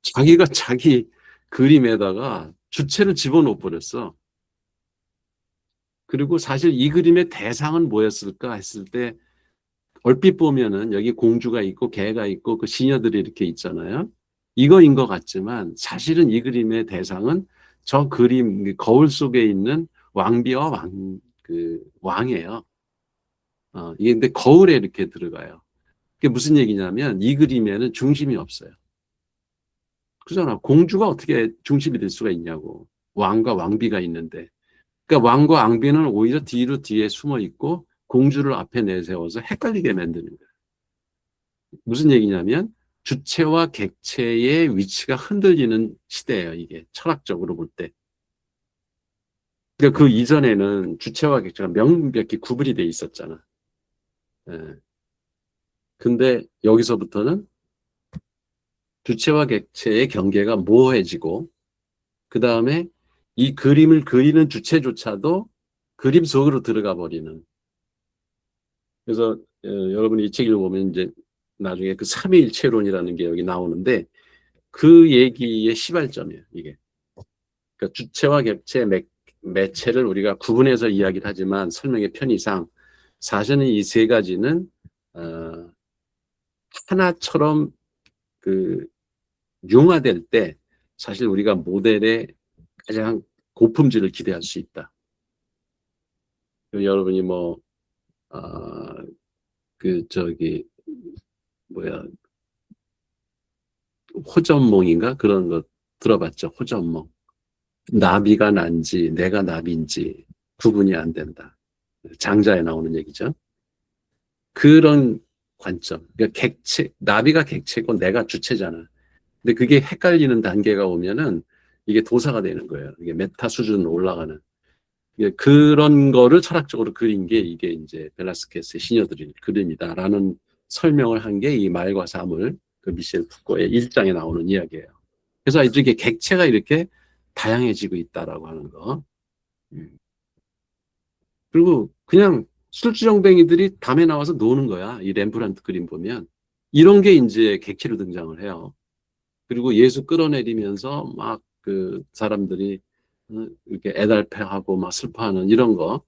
자기가 자기 그림에다가 주체를 집어넣어 버렸어. 그리고 사실 이 그림의 대상은 뭐였을까 했을 때 얼핏 보면은 여기 공주가 있고 개가 있고 그 시녀들이 이렇게 있잖아요. 이거인 것 같지만 사실은 이 그림의 대상은 저 그림 거울 속에 있는 왕비와 왕이에요. 이게 근데 거울에 이렇게 들어가요. 그게 무슨 얘기냐면 이 그림에는 중심이 없어요. 그잖아. 공주가 어떻게 중심이 될 수가 있냐고. 왕과 왕비가 있는데. 그러니까 왕과 왕비는 오히려 뒤에 숨어 있고 공주를 앞에 내세워서 헷갈리게 만드는 거예요. 무슨 얘기냐면 주체와 객체의 위치가 흔들리는 시대예요. 이게 철학적으로 볼 때. 그러니까 그 이전에는 주체와 객체가 명백히 구분이 돼 있었잖아. 예. 근데 여기서부터는 주체와 객체의 경계가 모호해지고 그 다음에 이 그림을 그리는 주체조차도 그림 속으로 들어가 버리는. 그래서 여러분이 이 책 읽어보면 이제 나중에 그 삼위일체론이라는 게 여기 나오는데 그 얘기의 시발점이에요. 이게. 그러니까 주체와 객체 매체를 우리가 구분해서 이야기를 하지만 설명의 편의상 사실은 이 세 가지는 하나처럼 그 융화될 때 사실 우리가 모델의 가장 고품질을 기대할 수 있다. 여러분이 뭐, 뭐야, 호전몽인가? 그런 거 들어봤죠? 호전몽. 나비가 난지, 내가 나비인지 구분이 안 된다. 장자에 나오는 얘기죠. 그런 관점. 그러니까 나비가 객체고 내가 주체잖아. 근데 그게 헷갈리는 단계가 오면은 이게 도사가 되는 거예요. 이게 메타 수준으로 올라가는. 그런 거를 철학적으로 그린 게 이게 이제 벨라스케스의 시녀들의 그림이다라는 설명을 한 게 이 말과 사물, 그 미셸 푸코의 1장에 나오는 이야기예요. 그래서 이렇게 객체가 이렇게 다양해지고 있다라고 하는 거. 그리고 그냥 술주정뱅이들이 밤에 나와서 노는 거야. 이 렘브란트 그림 보면. 이런 게 이제 객체로 등장을 해요. 그리고 예수 끌어내리면서 막 그 사람들이 이렇게 애달패하고 막 슬퍼하는 이런 거,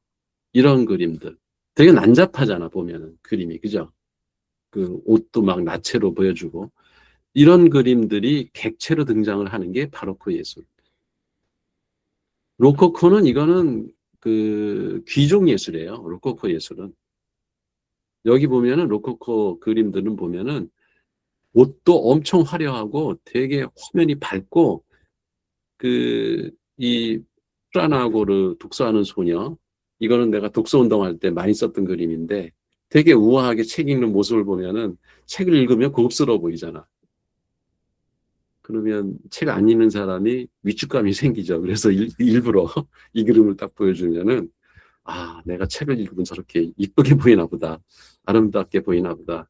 이런 그림들. 되게 난잡하잖아, 보면은 그림이. 그죠? 그 옷도 막 나체로 보여주고. 이런 그림들이 객체로 등장을 하는 게 바로크 예술. 로코코는 이거는 그 귀족 예술이에요. 로코코 예술은. 여기 보면은 로코코 그림들은 보면은 옷도 엄청 화려하고 되게 화면이 밝고 이 프라나고르 독서하는 소녀 이거는 내가 독서 운동할 때 많이 썼던 그림인데 되게 우아하게 책 읽는 모습을 보면은 책을 읽으면 고급스러워 보이잖아. 그러면 책 안 읽는 사람이 위축감이 생기죠. 그래서 일부러 이 그림을 딱 보여주면은 내가 책을 읽으면 저렇게 이쁘게 보이나 보다. 아름답게 보이나 보다.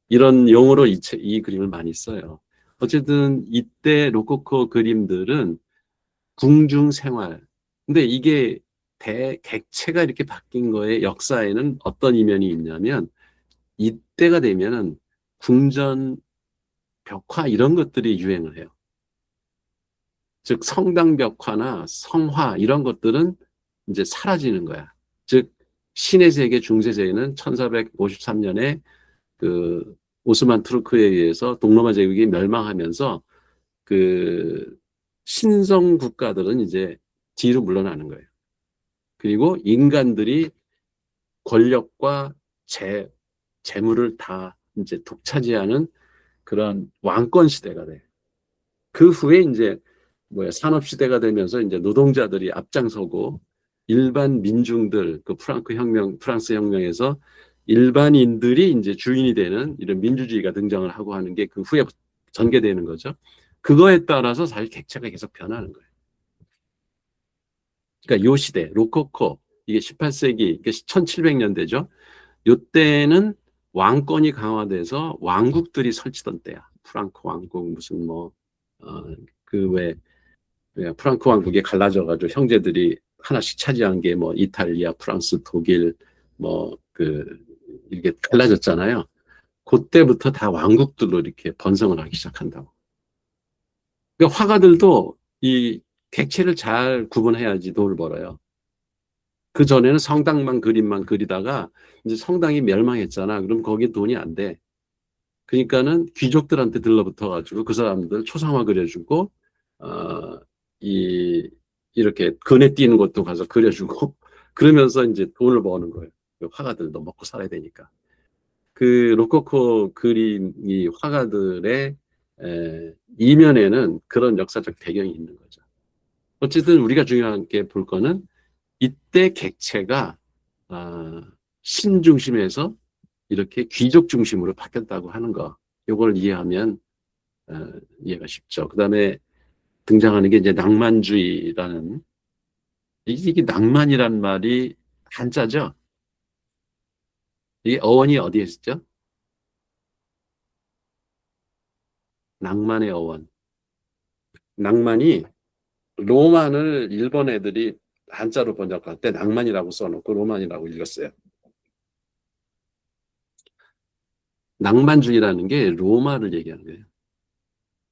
이런 용어로 이 그림을 많이 써요. 어쨌든 이때 로코코 그림들은 궁중 생활. 근데 이게 객체가 이렇게 바뀐 거의 역사에는 어떤 이면이 있냐면 이때가 되면은 궁전 벽화 이런 것들이 유행을 해요. 즉 성당 벽화나 성화 이런 것들은 이제 사라지는 거야. 즉 신의 세계 중세 세계는 1453년에 그 오스만 투르크에 의해서 동로마 제국이 멸망하면서 그 신성 국가들은 이제 뒤로 물러나는 거예요. 그리고 인간들이 권력과 재물을 다 이제 독차지하는 그런 왕권 시대가 돼. 그 후에 이제 산업 시대가 되면서 이제 노동자들이 앞장서고 일반 민중들 그 프랑스 혁명에서 일반인들이 이제 주인이 되는 이런 민주주의가 등장을 하고 하는 게 그 후에 전개되는 거죠. 그거에 따라서 사실 객체가 계속 변하는 거예요. 그러니까 요 시대 로코코 이게 18세기 이게 1700년대죠. 요때는 왕권이 강화돼서 왕국들이 설치던 때야. 프랑크 왕국 무슨 왜 프랑크 왕국이 갈라져가지고 형제들이 하나씩 차지한 게 이탈리아, 프랑스, 독일 이렇게 갈라졌잖아요. 그때부터 다 왕국들로 이렇게 번성을 하기 시작한다고. 그러니까 화가들도 이 객체를 잘 구분해야지 돈을 벌어요. 그 전에는 성당만 그림만 그리다가 이제 성당이 멸망했잖아. 그럼 거기에 돈이 안 돼. 그러니까는 귀족들한테 들러붙어가지고 그 사람들 초상화 그려주고 이렇게 그네 띄는 것도 가서 그려주고 그러면서 이제 돈을 버는 거예요. 화가들도 먹고 살아야 되니까. 그 로코코 그림이 화가들의 이면에는 그런 역사적 배경이 있는 거죠. 어쨌든 우리가 중요하게 볼 거는 이때 객체가 신 중심에서 이렇게 귀족 중심으로 바뀌었다고 하는 거. 이걸 이해하면 이해가 쉽죠. 그 다음에 등장하는 게 이제 낭만주의라는 이게 낭만이란 말이 한자죠. 이게 어원이 어디에 있죠? 낭만의 어원. 낭만이 로만을 일본 애들이 한자로 번역할 때 낭만이라고 써놓고 로만이라고 읽었어요. 낭만주의라는 게 로마를 얘기하는 거예요.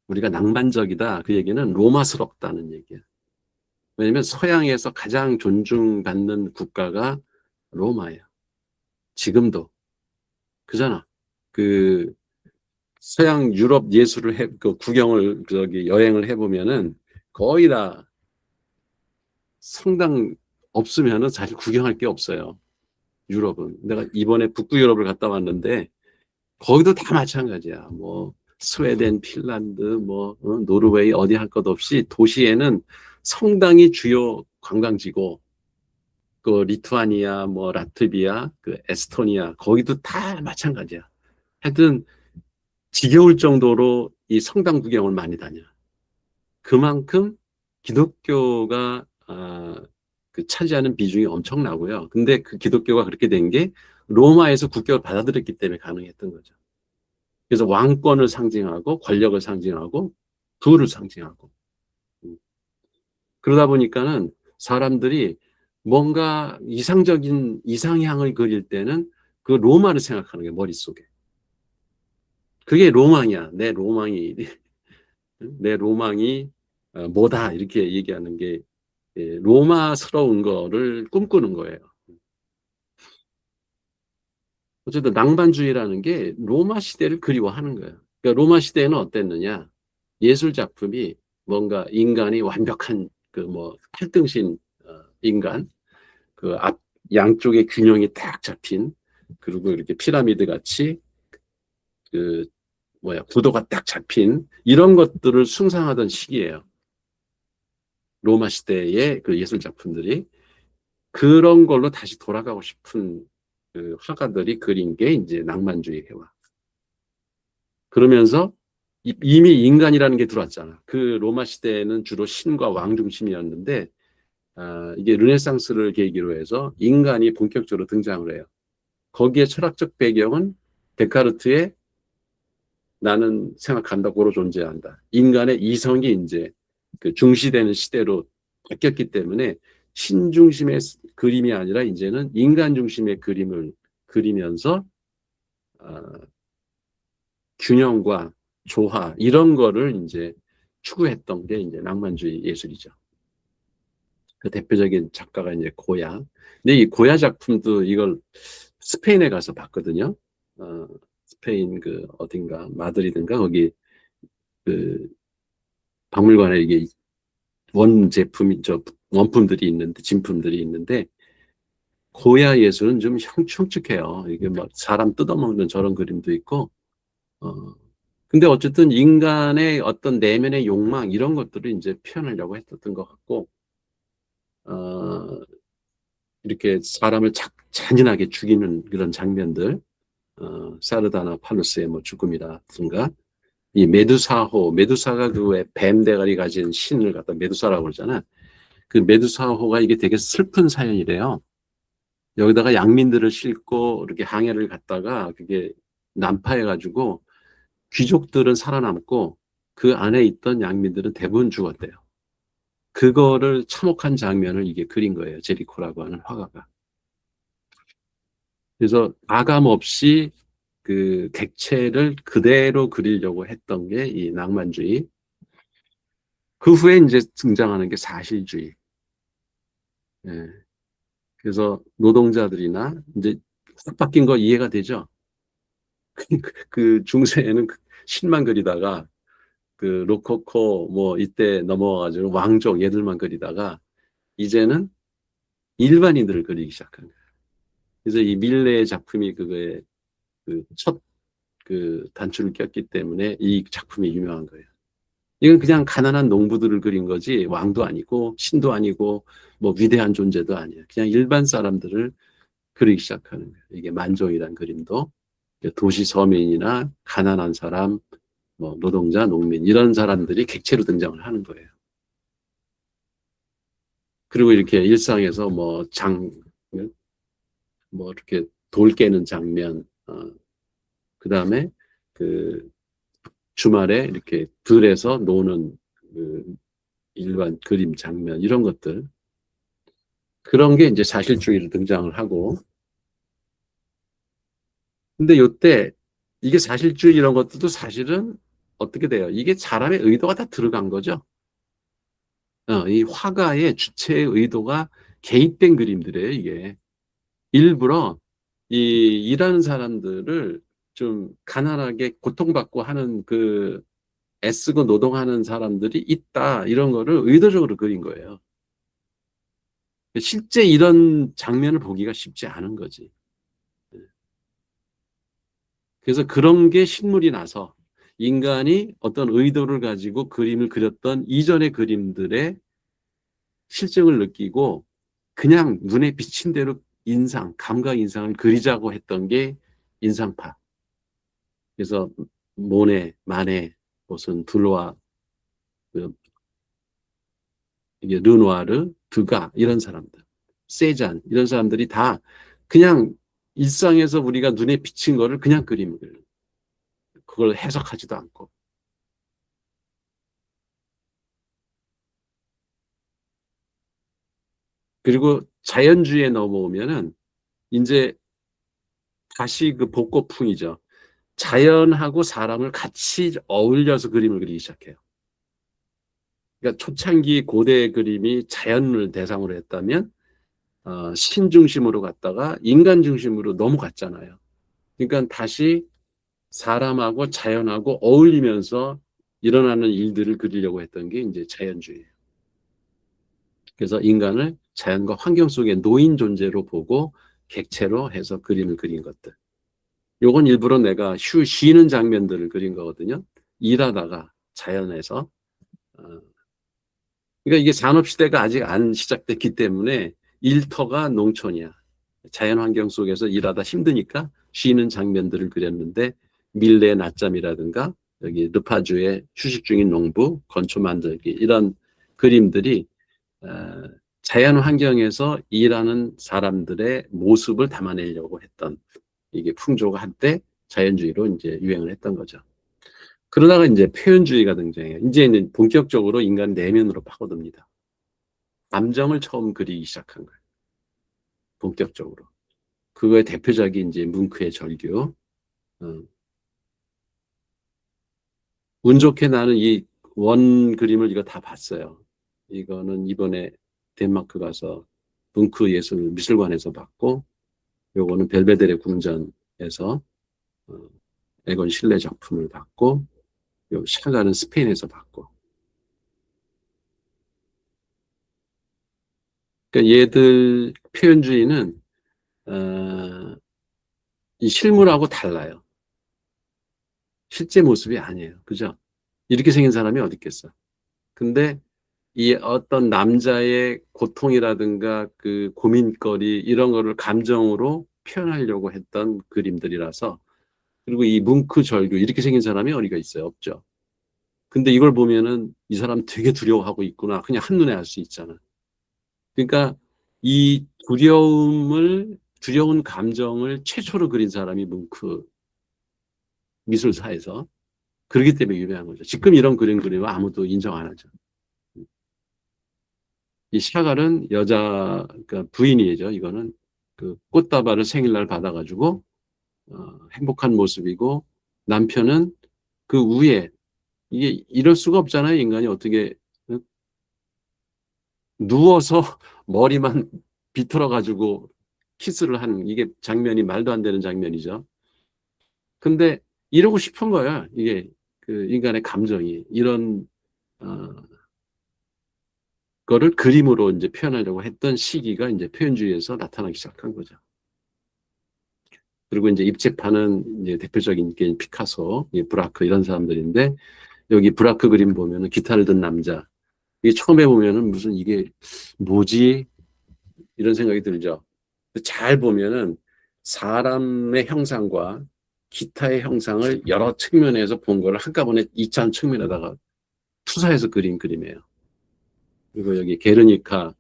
우리가 낭만적이다. 그 얘기는 로마스럽다는 얘기예요. 왜냐하면 서양에서 가장 존중받는 국가가 로마예요. 지금도. 그잖아. 그 서양 유럽 예술을 구경을 여행을 해보면은 거의 다 성당 없으면은 사실 구경할 게 없어요. 유럽은. 내가 이번에 북부 유럽을 갔다 왔는데 거기도 다 마찬가지야. 스웨덴, 핀란드, 노르웨이 어디 할 것 없이 도시에는 성당이 주요 관광지고 그 리투아니아, 라트비아, 그 에스토니아 거기도 다 마찬가지야. 하여튼 지겨울 정도로 이 성당 구경을 많이 다녀. 그만큼 기독교가 그 차지하는 비중이 엄청나고요. 근데 그 기독교가 그렇게 된 게 로마에서 국교를 받아들였기 때문에 가능했던 거죠. 그래서 왕권을 상징하고 권력을 상징하고 부를 상징하고 그러다 보니까는 사람들이 뭔가 이상적인 이상향을 그릴 때는 그 로마를 생각하는 게 머릿속에. 그게 로망이야. 내 로망이 뭐다 이렇게 얘기하는 게 로마스러운 거를 꿈꾸는 거예요. 어쨌든 낭만주의라는 게 로마 시대를 그리워하는 거예요. 그러니까 로마 시대에는 어땠느냐? 예술 작품이 뭔가 인간이 완벽한 팔등신 인간, 그 앞 양쪽의 균형이 딱 잡힌 그리고 이렇게 피라미드 같이 구도가 딱 잡힌 이런 것들을 숭상하던 시기예요. 로마 시대의 그 예술 작품들이 그런 걸로 다시 돌아가고 싶은 그 화가들이 그린 게 이제 낭만주의 회화. 그러면서 이미 인간이라는 게 들어왔잖아. 그 로마 시대에는 주로 신과 왕 중심이었는데 이게 르네상스를 계기로 해서 인간이 본격적으로 등장을 해요. 거기에 철학적 배경은 데카르트의 나는 생각한다고로 존재한다. 인간의 이성이 이제 그 중시되는 시대로 바뀌었기 때문에 신 중심의 그림이 아니라 이제는 인간 중심의 그림을 그리면서 균형과 조화 이런 거를 이제 추구했던 게 이제 낭만주의 예술이죠. 그 대표적인 작가가 이제 고야. 근데 이 고야 작품도 이걸 스페인에 가서 봤거든요. 스페인 그 어딘가 마드리드인가 거기 그 박물관에 이게 원품들이 있는데 진품들이 있는데 고야 예술은 좀 흉측해요. 이게 막 사람 뜯어먹는 저런 그림도 있고, 근데 어쨌든 인간의 어떤 내면의 욕망 이런 것들을 이제 표현하려고 했었던 것 같고, 어, 이렇게 사람을 잔인하게 죽이는 그런 장면들, 사르다나 팔루스의 뭐 죽음이라든가, 이 메두사호, 메두사가 그 왜 뱀 대가리 가진 신을 갖다 메두사라고 그러잖아. 그 메두사호가 이게 되게 슬픈 사연이래요. 여기다가 양민들을 싣고 이렇게 항해를 갔다가 그게 난파해가지고 귀족들은 살아남고 그 안에 있던 양민들은 대부분 죽었대요. 그거를 참혹한 장면을 이게 그린 거예요. 제리코라고 하는 화가가. 그래서 가감 없이 그 객체를 그대로 그리려고 했던 게 이 낭만주의. 그 후에 이제 등장하는 게 사실주의. 예. 그래서 노동자들이나 이제 확 바뀐 거 이해가 되죠? 그 중세에는 신만 그리다가 그 로코코 뭐 이때 넘어와가지고 왕족 얘들만 그리다가 이제는 일반인들을 그리기 시작한 거예요. 그래서 이 밀레의 작품이 그거에 그 첫 그 단추를 꼈기 때문에 이 작품이 유명한 거예요. 이건 그냥 가난한 농부들을 그린 거지 왕도 아니고 신도 아니고 뭐 위대한 존재도 아니에요. 그냥 일반 사람들을 그리기 시작하는 거예요. 이게 만종이란 그림도 도시 서민이나 가난한 사람, 뭐 노동자, 농민 이런 사람들이 객체로 등장을 하는 거예요. 그리고 이렇게 일상에서 뭐 이렇게 돌 깨는 장면, 그 다음에 그 주말에 이렇게 들에서 노는 그 일반 그림 장면 이런 것들 그런 게 이제 사실주의로 등장을 하고 근데 요때 이게 사실주의 이런 것들도 사실은 어떻게 돼요? 이게 사람의 의도가 다 들어간 거죠. 이 화가의 주체의 의도가 개입된 그림들이에요, 이게. 일부러 이 일하는 사람들을 좀 가난하게 고통받고 하는 그 애쓰고 노동하는 사람들이 있다, 이런 거를 의도적으로 그린 거예요. 실제 이런 장면을 보기가 쉽지 않은 거지. 그래서 그런 게 신물이 나서 인간이 어떤 의도를 가지고 그림을 그렸던 이전의 그림들의 실증을 느끼고 그냥 눈에 비친 대로 감각 인상을 그리자고 했던 게 인상파. 그래서 모네, 마네, 무슨 둘로아, 그 이게 르누아르, 드가 이런 사람들, 세잔 이런 사람들이 다 그냥 일상에서 우리가 눈에 비친 거를 그냥 그림을 그걸 해석하지도 않고. 그리고 자연주의에 넘어오면은 이제 다시 그 복고풍이죠. 자연하고 사람을 같이 어울려서 그림을 그리기 시작해요. 그러니까 초창기 고대 그림이 자연을 대상으로 했다면 신 중심으로 갔다가 인간 중심으로 넘어갔잖아요. 그러니까 다시 사람하고 자연하고 어울리면서 일어나는 일들을 그리려고 했던 게 이제 자연주의예요. 그래서 인간을 자연과 환경 속의 노인 존재로 보고 객체로 해서 그림을 그린 것들. 요건 일부러 내가 쉬는 장면들을 그린 거거든요. 일하다가 자연에서. 그러니까 이게 산업시대가 아직 안 시작됐기 때문에 일터가 농촌이야. 자연환경 속에서 일하다 힘드니까 쉬는 장면들을 그렸는데 밀레의 낮잠이라든가 여기 르파주의 휴식 중인 농부, 건초 만들기 이런 그림들이 어, 자연 환경에서 일하는 사람들의 모습을 담아내려고 했던 이게 풍조가 한때 자연주의로 이제 유행을 했던 거죠. 그러다가 이제 표현주의가 등장해요. 이제는 본격적으로 인간 내면으로 파고듭니다. 감정을 처음 그리기 시작한 거예요. 본격적으로. 그거의 대표작이 이제 뭉크의 절규. 어. 운 좋게 나는 이 원 그림을 이거 다 봤어요. 이거는 이번에 덴마크 가서 뭉크 예술 미술관에서 봤고, 요거는 벨베데레 궁전에서 에건 실레 작품을 봤고, 요 샤가는 스페인에서 봤고. 그러니까 얘들 표현주의는 이 실물하고 달라요. 실제 모습이 아니에요. 그죠? 이렇게 생긴 사람이 어디 있겠어. 근데 이 어떤 남자의 고통이라든가 그 고민거리 이런 거를 감정으로 표현하려고 했던 그림들이라서, 그리고 이 뭉크 절규 이렇게 생긴 사람이 어디가 있어요? 없죠. 근데 이걸 보면은 이 사람 되게 두려워하고 있구나. 그냥 한눈에 알 수 있잖아. 그러니까 이 두려운 감정을 최초로 그린 사람이 뭉크 미술사에서. 그렇기 때문에 유명한 거죠. 지금 이런 그림 그리면 아무도 인정 안 하죠. 이 샤갈은 여자, 그러니까 부인이죠. 이거는 그 꽃다발을 생일날 받아가지고 행복한 모습이고, 남편은 그 위에, 이게 이럴 수가 없잖아요. 인간이 어떻게 누워서 머리만 비틀어가지고 키스를 하는, 이게 장면이 말도 안 되는 장면이죠. 근데 이러고 싶은 거야. 이게 그 인간의 감정이 이런 거를 그림으로 이제 표현하려고 했던 시기가 이제 표현주의에서 나타나기 시작한 거죠. 그리고 이제 입체파는 이제 대표적인 게 피카소, 브라크 이런 사람들인데, 여기 브라크 그림 보면은 기타를 든 남자. 이게 처음에 보면은 무슨 이게 뭐지? 이런 생각이 들죠. 잘 보면은 사람의 형상과 기타의 형상을 여러 측면에서 본 거를 한꺼번에 이차원 측면에다가 투사해서 그린 그림이에요. 그리고 여기 게르니카,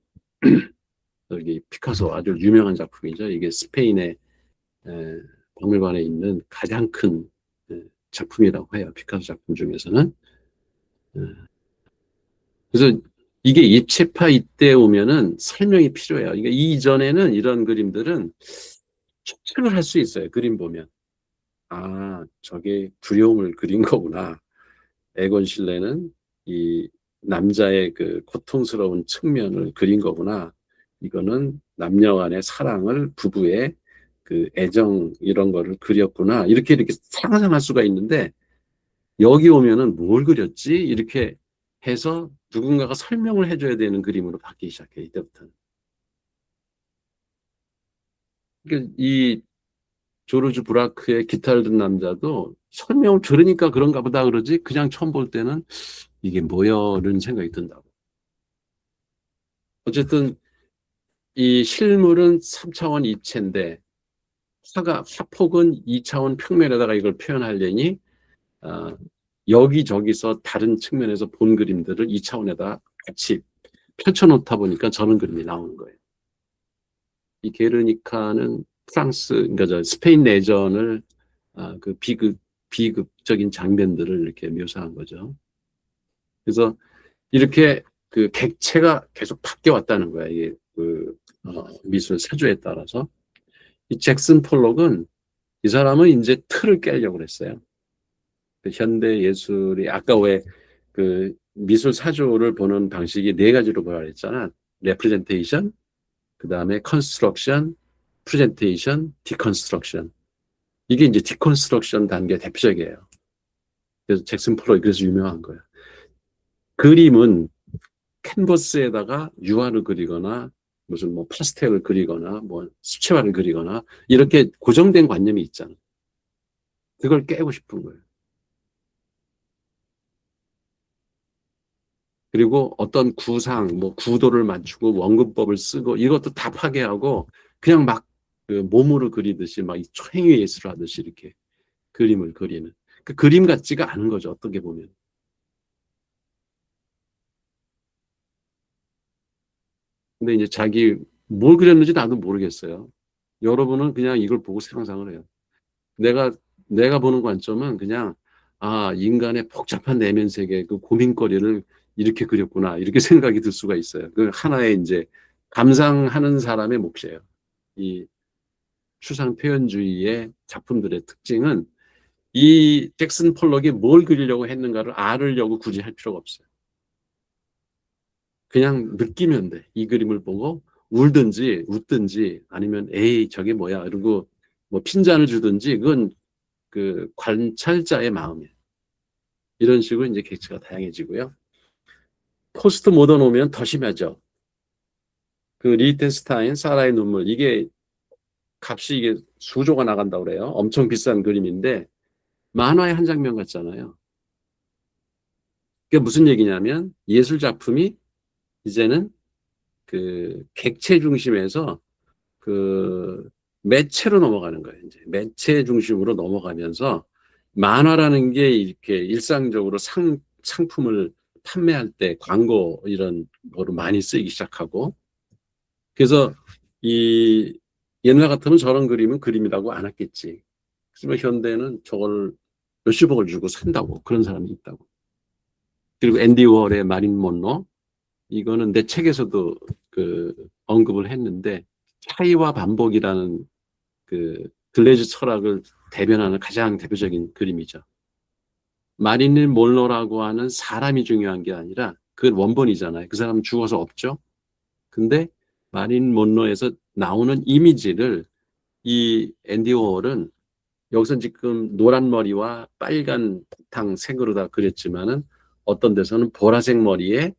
여기 피카소 아주 유명한 작품이죠. 이게 스페인의 박물관에 있는 가장 큰 작품이라고 해요. 피카소 작품 중에서는. 그래서 이게 입체파 이때 오면은 설명이 필요해요. 그러니까 이전에는 이런 그림들은 추측을 할 수 있어요. 그림 보면. 아, 저게 두려움을 그린 거구나. 에곤 실레는 이 남자의 그 고통스러운 측면을 그린 거구나. 이거는 남녀 간의 사랑을, 부부의 그 애정 이런 거를 그렸구나. 이렇게 상상할 수가 있는데, 여기 오면은 뭘 그렸지? 이렇게 해서 누군가가 설명을 해줘야 되는 그림으로 바뀌기 시작해요. 이때부터는. 그러니까 이 조르주 브라크의 기타를 든 남자도 설명을 들으니까 그런가 보다 그러지, 그냥 처음 볼 때는 이게 뭐야 이런 생각이 든다고. 어쨌든 이 실물은 3차원 입체인데 화폭은 2차원 평면에다가 이걸 표현하려니 어, 여기저기서 다른 측면에서 본 그림들을 2차원에다 같이 펼쳐놓다 보니까 저런 그림이 나오는 거예요. 이 게르니카는 프랑스, 그러니까 저 스페인 내전을 그 비극적인 장면들을 이렇게 묘사한 거죠. 그래서 이렇게 그 객체가 계속 바뀌어 왔다는 거야. 이게 그 미술 사조에 따라서. 이 잭슨 폴록은, 이 사람은 이제 틀을 깨려고 했어요. 그 현대 예술이 아까 왜 그 미술 사조를 보는 방식이 네 가지로 보라 그랬잖아. 레프레젠테이션, 그 다음에 컨스트럭션, 프레젠테이션, 디컨스트럭션. 이게 이제 디컨스트럭션 단계 대표적이에요. 그래서 잭슨 폴록이 그래서 유명한 거예요. 그림은 캔버스에다가 유화를 그리거나 무슨 뭐 파스텔을 그리거나 뭐 수채화를 그리거나 이렇게 고정된 관념이 있잖아. 그걸 깨고 싶은 거예요. 그리고 어떤 구상, 뭐 구도를 맞추고 원근법을 쓰고 이것도 다 파괴하고 그냥 막 그 몸으로 그리듯이 막 초행위 예술을 하듯이 이렇게 그림을 그리는. 그 그림 같지가 않은 거죠. 어떻게 보면. 근데 이제 자기 뭘 그렸는지 나도 모르겠어요. 여러분은 그냥 이걸 보고 상상을 해요. 내가 내가 보는 관점은 그냥, 아, 인간의 복잡한 내면 세계 그 고민거리를 이렇게 그렸구나 이렇게 생각이 들 수가 있어요. 그 하나의 이제 감상하는 사람의 몫이에요. 이 추상 표현주의의 작품들의 특징은 이 잭슨 폴록이 뭘 그리려고 했는가를 알으려고 굳이 할 필요가 없어요. 그냥 느끼면 돼. 이 그림을 보고 울든지 웃든지 아니면 에이 저게 뭐야 이러고 뭐 핀잔을 주든지, 그건 그 관찰자의 마음이에요. 이런 식으로 이제 객체가 다양해지고요. 포스트 모던 오면 더 심하죠. 그 리히텐스타인, 사라의 눈물, 이게 값이 이게 수조가 나간다고 그래요. 엄청 비싼 그림인데 만화의 한 장면 같잖아요. 그게 무슨 얘기냐면 예술 작품이 이제는 그 객체 중심에서 그 매체로 넘어가는 거예요. 이제 매체 중심으로 넘어가면서 만화라는 게 이렇게 일상적으로 상품을 판매할 때 광고 이런 거로 많이 쓰이기 시작하고 그래서 이 옛날 같으면 저런 그림은 그림이라고 안 했겠지. 하지만 현대는 저걸 몇십억을 주고 산다고 그런 사람이 있다고. 그리고 앤디 워홀의 마린 monroe 이거는 내 책에서도 그 언급을 했는데 차이와 반복이라는 그 들레즈 철학을 대변하는 가장 대표적인 그림이죠. 마릴린 monroe라고 하는 사람이 중요한 게 아니라 그 원본이잖아요. 그 사람은 죽어서 없죠. 근데 마릴린 monroe에서 나오는 이미지를 이 앤디 워홀은 여기서 지금 노란 머리와 빨간 바탕색으로 다 그렸지만은 어떤 데서는 보라색 머리에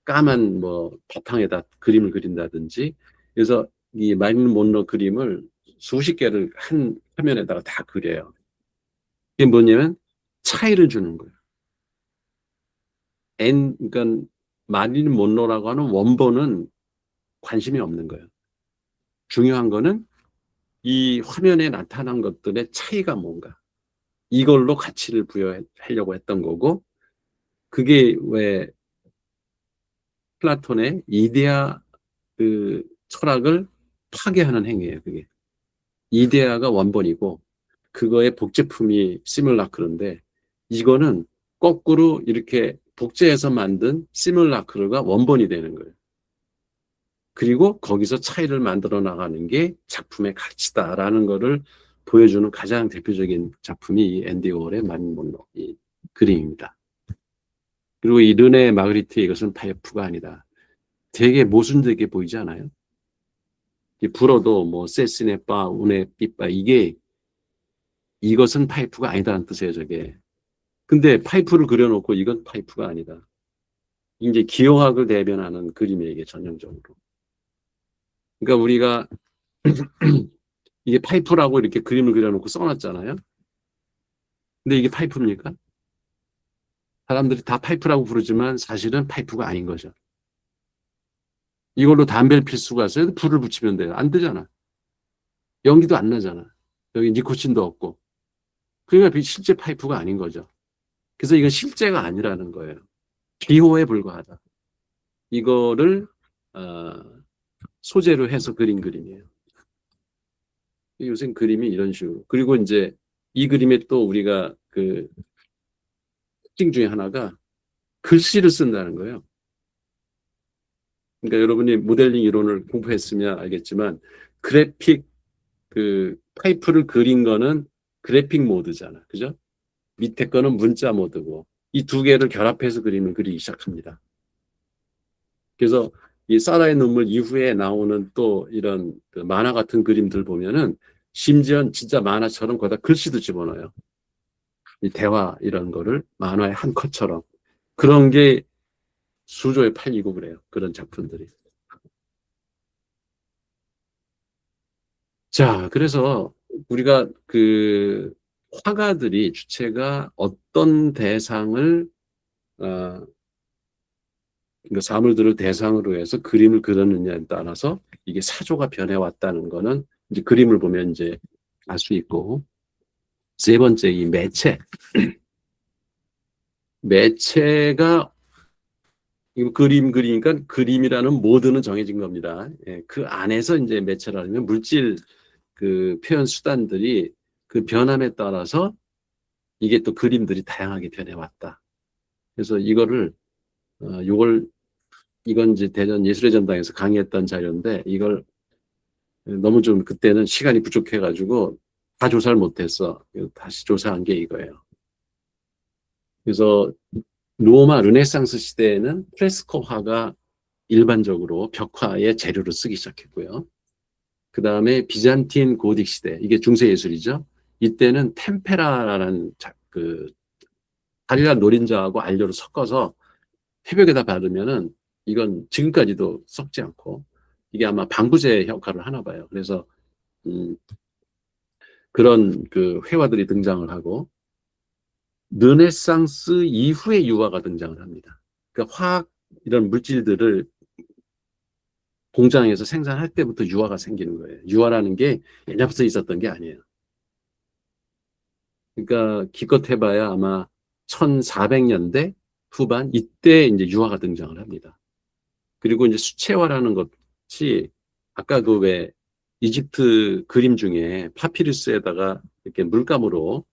까만 뭐 바탕에다 그림을 그린다든지 그래서 이 마릴린 monroe 그림을 수십 개를 한 화면에다가 다 그려요. 이게 뭐냐면 차이를 주는 거예요. 그러니까 마릴린 monroe라고 하는 원본은 관심이 없는 거예요. 중요한 거는 이 화면에 나타난 것들의 차이가 뭔가 이걸로 가치를 부여하려고 했던 거고 그게 왜 플라톤의 이데아 그 철학을 파괴하는 행위예요. 그게 이데아가 원본이고 그거의 복제품이 시뮬라크인데 이거는 거꾸로 이렇게 복제해서 만든 시뮬라크가 원본이 되는 거예요. 그리고 거기서 차이를 만들어 나가는 게 작품의 가치다라는 거를 보여주는 가장 대표적인 작품이 이 앤디 워홀의 마릴린 monroe 이 그림입니다. 그리고 이 르네 마그리트 이것은 파이프가 아니다. 되게 모순되게 보이지 않아요? 불어도 뭐 세시네빠, 우네삐빠 이게 이것은 파이프가 아니다는 뜻이에요, 저게. 근데 파이프를 그려놓고 이건 파이프가 아니다. 이제 기호학을 대변하는 그림이에요, 이게 전형적으로. 그러니까 우리가 이게 파이프라고 이렇게 그림을 그려놓고 써놨잖아요. 근데 이게 파이프입니까? 사람들이 다 파이프라고 부르지만 사실은 파이프가 아닌 거죠. 이걸로 담배를 필 수가 있어요. 불을 붙이면 돼요. 안 되잖아. 연기도 안 나잖아. 여기 니코틴도 없고. 그러니까 실제 파이프가 아닌 거죠. 그래서 이건 실제가 아니라는 거예요. 기호에 불과하다. 이거를 소재로 해서 그린 그림이에요. 요새 그림이 이런 식으로. 그리고 이제 이 그림에 또 우리가 그 특징 중에 하나가 글씨를 쓴다는 거예요. 그러니까 여러분이 모델링 이론을 공부했으면 알겠지만 그래픽 그 파이프를 그린 거는 그래픽 모드잖아. 그죠? 밑에 거는 문자 모드고 이 두 개를 결합해서 그림을 그리기 시작합니다. 그래서 이 사라의 눈물 이후에 나오는 또 이런 그 만화 같은 그림들 보면은 심지어 진짜 만화처럼 거기다 글씨도 집어넣어요. 이 대화 이런 거를 만화의 한 컷처럼 그런 게 수조에 팔리고 그래요. 그런 작품들이. 자, 그래서 우리가 그 화가들이 주체가 어떤 대상을 그러니까 사물들을 대상으로 해서 그림을 그렸느냐에 따라서 이게 사조가 변해왔다는 거는 이제 그림을 보면 이제 알 수 있고 세 번째 이 매체 매체가 이거 그림 그리니까 그림이라는 모드는 정해진 겁니다. 예, 그 안에서 이제 매체라면 물질 그 표현 수단들이 그 변함에 따라서 이게 또 그림들이 다양하게 변해왔다. 그래서 이거를 이건 이제 대전 예술의 전당에서 강의했던 자료인데 이걸 너무 좀 그때는 시간이 부족해가지고 다 조사를 못했어. 다시 조사한 게 이거예요. 그래서 로마 르네상스 시대에는 프레스코 화가 일반적으로 벽화의 재료로 쓰기 시작했고요. 그 다음에 비잔틴 고딕 시대, 이게 중세 예술이죠. 이때는 템페라라는 그 다리라 노린자하고 안료를 섞어서 회벽에다 바르면은 이건 지금까지도 썩지 않고 이게 아마 방부제 역할을 하나 봐요. 그래서 그런 그 회화들이 등장을 하고, 르네상스 이후에 유화가 등장을 합니다. 그러니까 화학 이런 물질들을 공장에서 생산할 때부터 유화가 생기는 거예요. 유화라는 게 옛날부터 있었던 게 아니에요. 그러니까 기껏 해봐야 아마 1400년대 후반 이때 이제 유화가 등장을 합니다. 그리고 이제 수채화라는 것이 아까 그 왜 이집트 그림 중에 파피루스에다가 이렇게 물감으로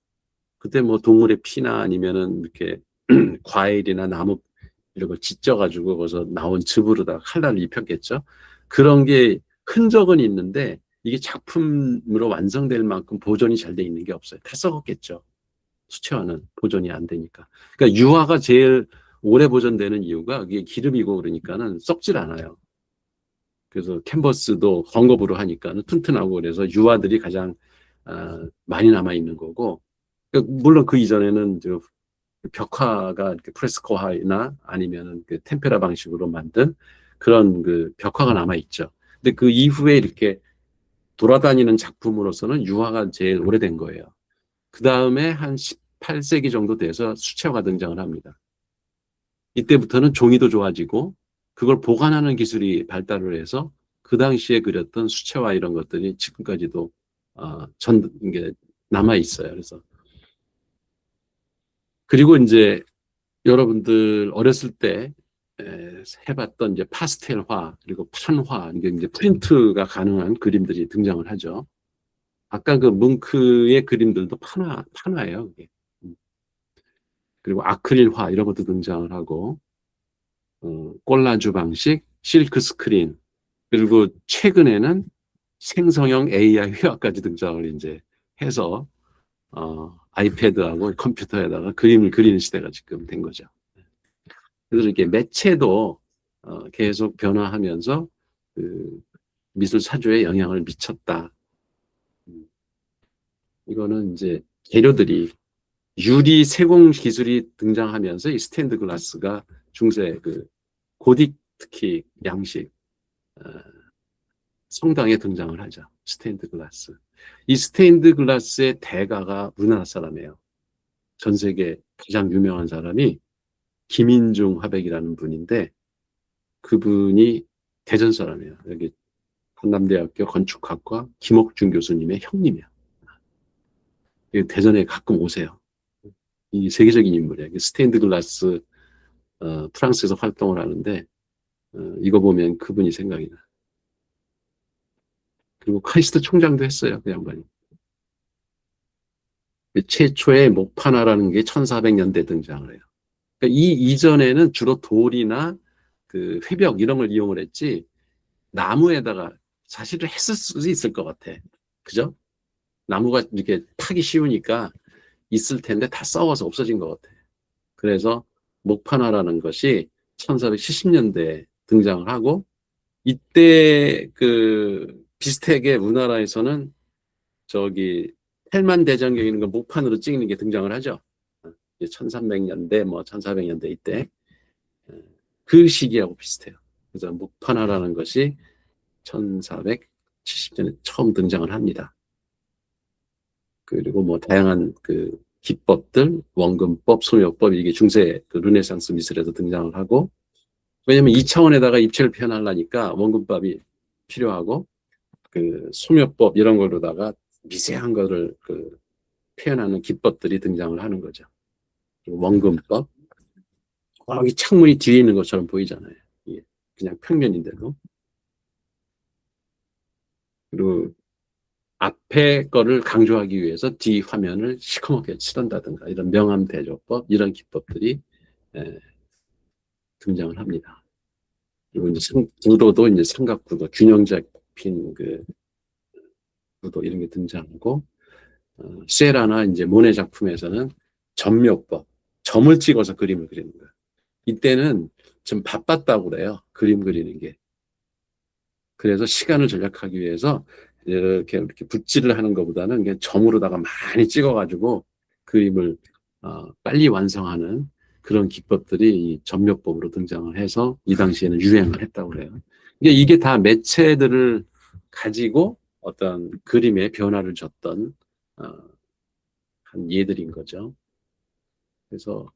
그때 뭐 동물의 피나 아니면은 이렇게 과일이나 나무 이런 걸 찢어가지고 거기서 나온 즙으로다가 칼라를 입혔겠죠. 그런 게 흔적은 있는데 이게 작품으로 완성될 만큼 보존이 잘 돼 있는 게 없어요. 다 썩었겠죠. 수채화는 보존이 안 되니까. 그러니까 유화가 제일 오래 보존되는 이유가 이게 기름이고 그러니까는 썩질 않아요. 그래서 캔버스도 헝겊으로 하니까는 튼튼하고 그래서 유화들이 가장 많이 남아 있는 거고. 그러니까 물론 그 이전에는 벽화가 이렇게 프레스코화나 아니면은 그 템페라 방식으로 만든 그런 그 벽화가 남아 있죠. 근데 그 이후에 이렇게 돌아다니는 작품으로서는 유화가 제일 오래된 거예요. 그 다음에 한 18세기 정도 돼서 수채화가 등장을 합니다. 이때부터는 종이도 좋아지고 그걸 보관하는 기술이 발달을 해서 그 당시에 그렸던 수채화 이런 것들이 지금까지도 이게 남아 있어요. 그래서 그리고 이제 여러분들 어렸을 때 해봤던 이제 파스텔화 그리고 판화 이게 이제 프린트가 가능한 그림들이 등장을 하죠. 아까 그 뭉크의 그림들도 판화예요. 그게. 그리고 아크릴화 이런 것도 등장을 하고 꼴라주 방식, 실크 스크린 그리고 최근에는 생성형 AI 회화까지 등장을 이제 해서 아이패드하고 컴퓨터에다가 그림을 그리는 시대가 지금 된 거죠. 그래서 이렇게 매체도 계속 변화하면서 그 미술 사조에 영향을 미쳤다. 이거는 이제 재료들이 유리 세공 기술이 등장하면서 이 스테인드 글라스가 중세 그 고딕 특히 양식 성당에 등장을 하죠. 스테인드 글라스. 이 스테인드 글라스의 대가가 우리나라 사람이에요. 전 세계 가장 유명한 사람이 김인중 화백이라는 분인데 그분이 대전 사람이에요. 여기 한남대학교 건축학과 김옥준 교수님의 형님이야. 대전에 가끔 오세요. 이 세계적인 인물이야. 스테인드 글라스 프랑스에서 활동을 하는데 이거 보면 그분이 생각이 나. 그리고 카이스트 총장도 했어요. 그 양반이. 최초의 목판화라는 게 1400년대 등장을 해요. 그러니까 이 이전에는 주로 돌이나 그 회벽 이런 걸 이용을 했지 나무에다가 사실은 했을 수 있을 것 같아. 그죠? 나무가 이렇게 파기 쉬우니까 있을 텐데 다 썩어서 없어진 것 같아. 그래서 목판화라는 것이 1470년대에 등장을 하고 이때 그 비슷하게 우리나라에서는 저기 헬만 대장경 있는 거 목판으로 찍는 게 등장을 하죠. 1300년대 뭐 1400년대 이때 그 시기하고 비슷해요. 그래서 목판화라는 것이 1470년에 처음 등장을 합니다. 그리고 뭐 다양한 그 기법들, 원근법, 소묘법 이게 중세 그 르네상스 미술에서 등장을 하고 왜냐면 2차원에다가 입체를 표현하려니까 원근법이 필요하고 그 소묘법 이런 거로다가 미세한 거를 그 표현하는 기법들이 등장을 하는 거죠. 그리고 원근법 거기 창문이 뒤에 있는 것처럼 보이잖아요. 이게 그냥 평면인데도 그리고 앞에 거를 강조하기 위해서 뒤 화면을 시커멓게 칠한다든가 이런 명암대조법 이런 기법들이 등장을 합니다. 그리고 이제 구도도 이제 삼각구도 균형 잡힌 그 구도 이런 게 등장하고 세라나 이제 모네 작품에서는 점묘법 점을 찍어서 그림을 그리는 거예요. 이때는 좀 바빴다고 그래요. 그림 그리는 게. 그래서 시간을 절약하기 위해서 이렇게 붓질을 하는 것보다는 그냥 점으로다가 많이 찍어가지고 그림을 빨리 완성하는 그런 기법들이 이 점묘법으로 등장을 해서 이 당시에는 유행을 했다고 그래요. 이게 다 매체들을 가지고 어떤 그림의 변화를 줬던 한 예들인 거죠. 그래서